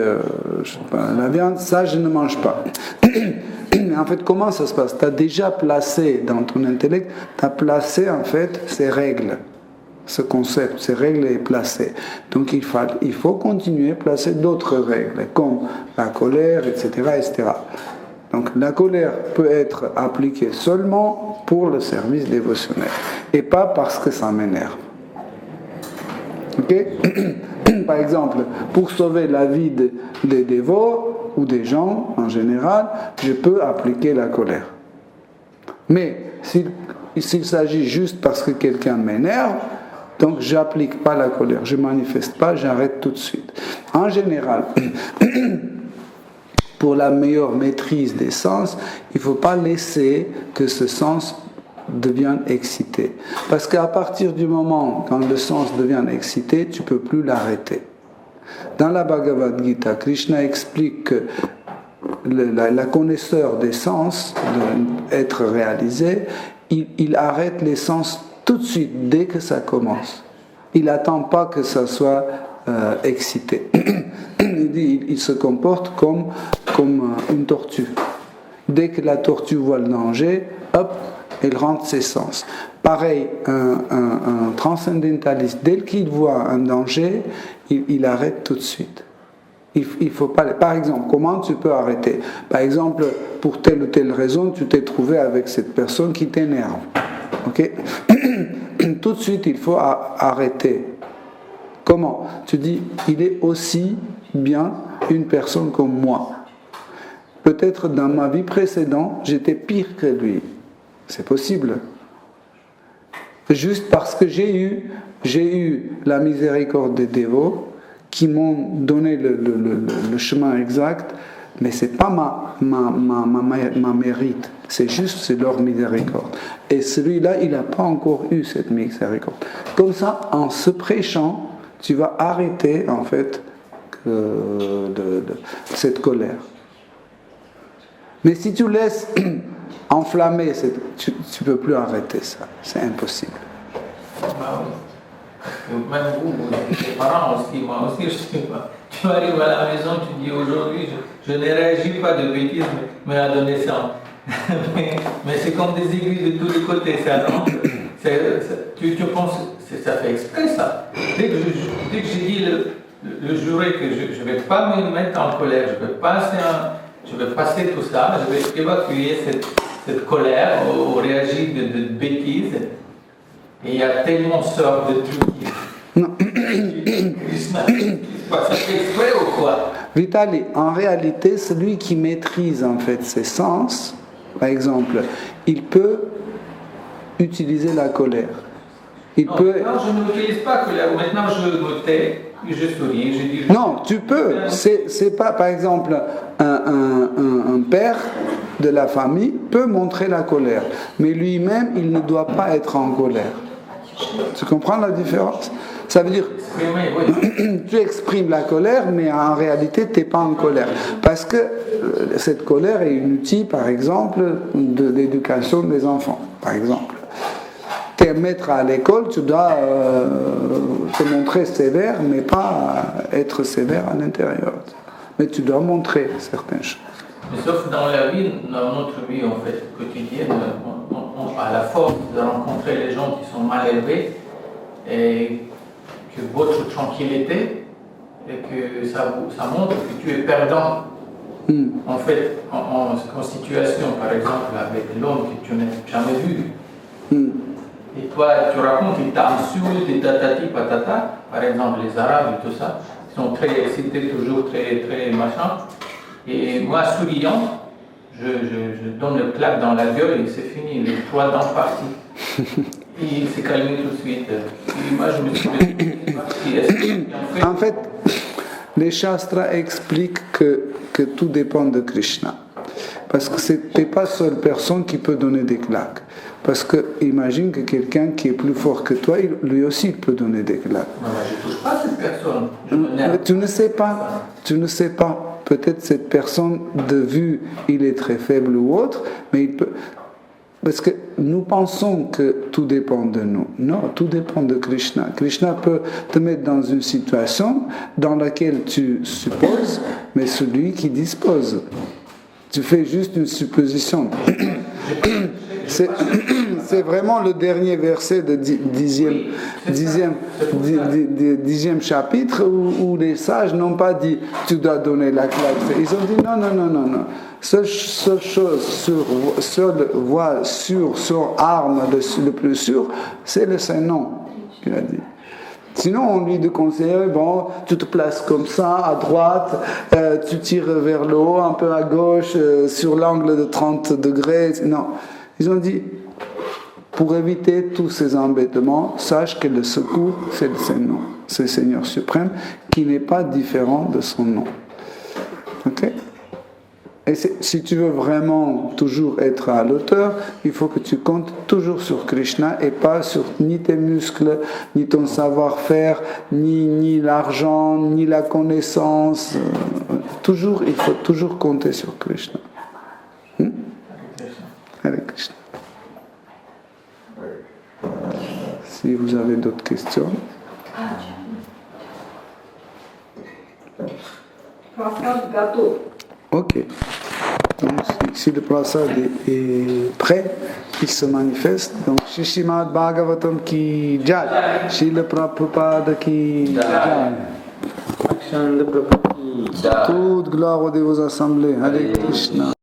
je sais pas, la viande, ça, je ne mange pas. En fait, comment ça se passe? Tu as déjà placé dans ton intellect, tu as placé en fait ces règles. Ce concept, ces règles est placé. Donc il faut continuer à placer d'autres règles, comme la colère, etc., etc. Donc la colère peut être appliquée seulement pour le service dévotionnel, et pas parce que ça m'énerve. Ok? Par exemple, pour sauver la vie des dévots ou des gens en général, je peux appliquer la colère. Mais s'il s'agit juste parce que quelqu'un m'énerve, donc j'applique pas la colère, je manifeste pas, j'arrête tout de suite. En général, pour la meilleure maîtrise des sens, il ne faut pas laisser que ce sens devienne excité. Parce qu'à partir du moment quand le sens devient excité, tu ne peux plus l'arrêter. Dans la Bhagavad Gita, Krishna explique que la connaisseur des sens, d'être réalisé, il arrête les sens tout de suite, dès que ça commence. Il n'attend pas que ça soit excité. Il se comporte comme une tortue. Dès que la tortue voit le danger, hop, elle rentre ses sens. Pareil, un transcendentaliste, dès qu'il voit un danger, il arrête tout de suite. Il faut pas. Par exemple, comment tu peux arrêter? Par exemple, pour telle ou telle raison, tu t'es trouvé avec cette personne qui t'énerve. Ok? Tout de suite, il faut arrêter. Comment? Tu dis, il est aussi bien une personne comme moi. Peut-être dans ma vie précédente, j'étais pire que lui. C'est possible. Juste parce que j'ai eu la miséricorde des dévots qui m'ont donné le chemin exact, mais ce n'est pas ma mérite, c'est leur miséricorde. Et celui-là, il n'a pas encore eu cette miséricorde. Comme ça, en se prêchant, tu vas arrêter en fait cette colère. Mais si tu laisses enflammer, tu ne peux plus arrêter ça. C'est impossible. Même vous, tes parents aussi, moi aussi, je ne sais pas. Tu arrives à la maison, tu dis aujourd'hui, je ne réagis pas de bêtises, mais adolescent. mais c'est comme des aiguilles de tous les côtés, ça rentre. Tu penses, ça fait exprès ça. Dès que j'ai dit le juré que je ne vais pas me mettre en colère, je vais passer tout ça, je vais évacuer cette colère, ou réagir de bêtises. Et il y a tellement de sortes de trucs qui se passent. Ça fait exprès ou quoi? Vitali, en réalité, celui qui maîtrise en fait ses sens, par exemple, il peut utiliser la colère. Non, je n'utilise pas la colère. Maintenant, je me tais, je souris, je dis... Non, tu peux. C'est pas, par exemple, un père de la famille peut montrer la colère, mais lui-même, il ne doit pas être en colère. Tu comprends la différence? Ça veut dire, tu exprimes la colère, mais en réalité, tu n'es pas en colère. Parce que cette colère est un outil, par exemple, de l'éducation des enfants, par exemple. Tu es un maître à l'école, tu dois te montrer sévère, mais pas être sévère à l'intérieur. Mais tu dois montrer certaines choses. Mais sauf dans la vie, dans notre vie en fait quotidienne, on a la force de rencontrer les gens qui sont mal élevés et que votre tranquillité et que ça montre que tu es perdant. En fait, en situation par exemple avec l'homme que tu n'as jamais vu. Et toi, tu racontes, il t'insulte, et tatati patata, par exemple les Arabes et tout ça, ils sont très excités, toujours très, très machin. Et moi, souriant, je donne le claque dans la gueule et c'est fini, les 3 dents parties. Il s'est calmé tout de suite. Et moi, je me suis dit, en fait, les Shastras expliquent que tout dépend de Krishna. Parce que ce n'est pas seule personne qui peut donner des claques. Parce que imagine que quelqu'un qui est plus fort que toi, lui aussi il peut donner des claques. Non, je ne touche pas cette personne. Mais tu ne sais pas. Tu ne sais pas. Peut-être cette personne, de vue, il est très faible ou autre, mais il peut... Parce que nous pensons que tout dépend de nous. Non, tout dépend de Krishna. Krishna peut te mettre dans une situation dans laquelle tu supposes, mais celui qui dispose. Tu fais juste une supposition. C'est vraiment le dernier verset de 10e chapitre où les sages n'ont pas dit tu dois donner la claque. Ils ont dit non. Seule voie sûre, sur arme le plus sûr, c'est le Saint-Nom, il a dit. Sinon, on lui conseille, bon, tu te places comme ça, à droite, tu tires vers le haut, un peu à gauche, sur l'angle de 30 degrés. Non. Ils ont dit, pour éviter tous ces embêtements, sache que le secours, c'est le Saint-Nom, c'est le Seigneur suprême, qui n'est pas différent de son nom. Ok ? Et si tu veux vraiment toujours être à l'auteur, il faut que tu comptes toujours sur Krishna et pas sur ni tes muscles, ni ton savoir-faire, ni l'argent, ni la connaissance. Il faut toujours compter sur Krishna. Avec Krishna. Si vous avez d'autres questions. Prasad gâteau. Ok. Donc, si le prasad est prêt, il se manifeste. Donc, Shishimad Bhagavatam ki jai, Srila Prabhupada ki jai. Toute gloire aux assemblées. Hare Krishna.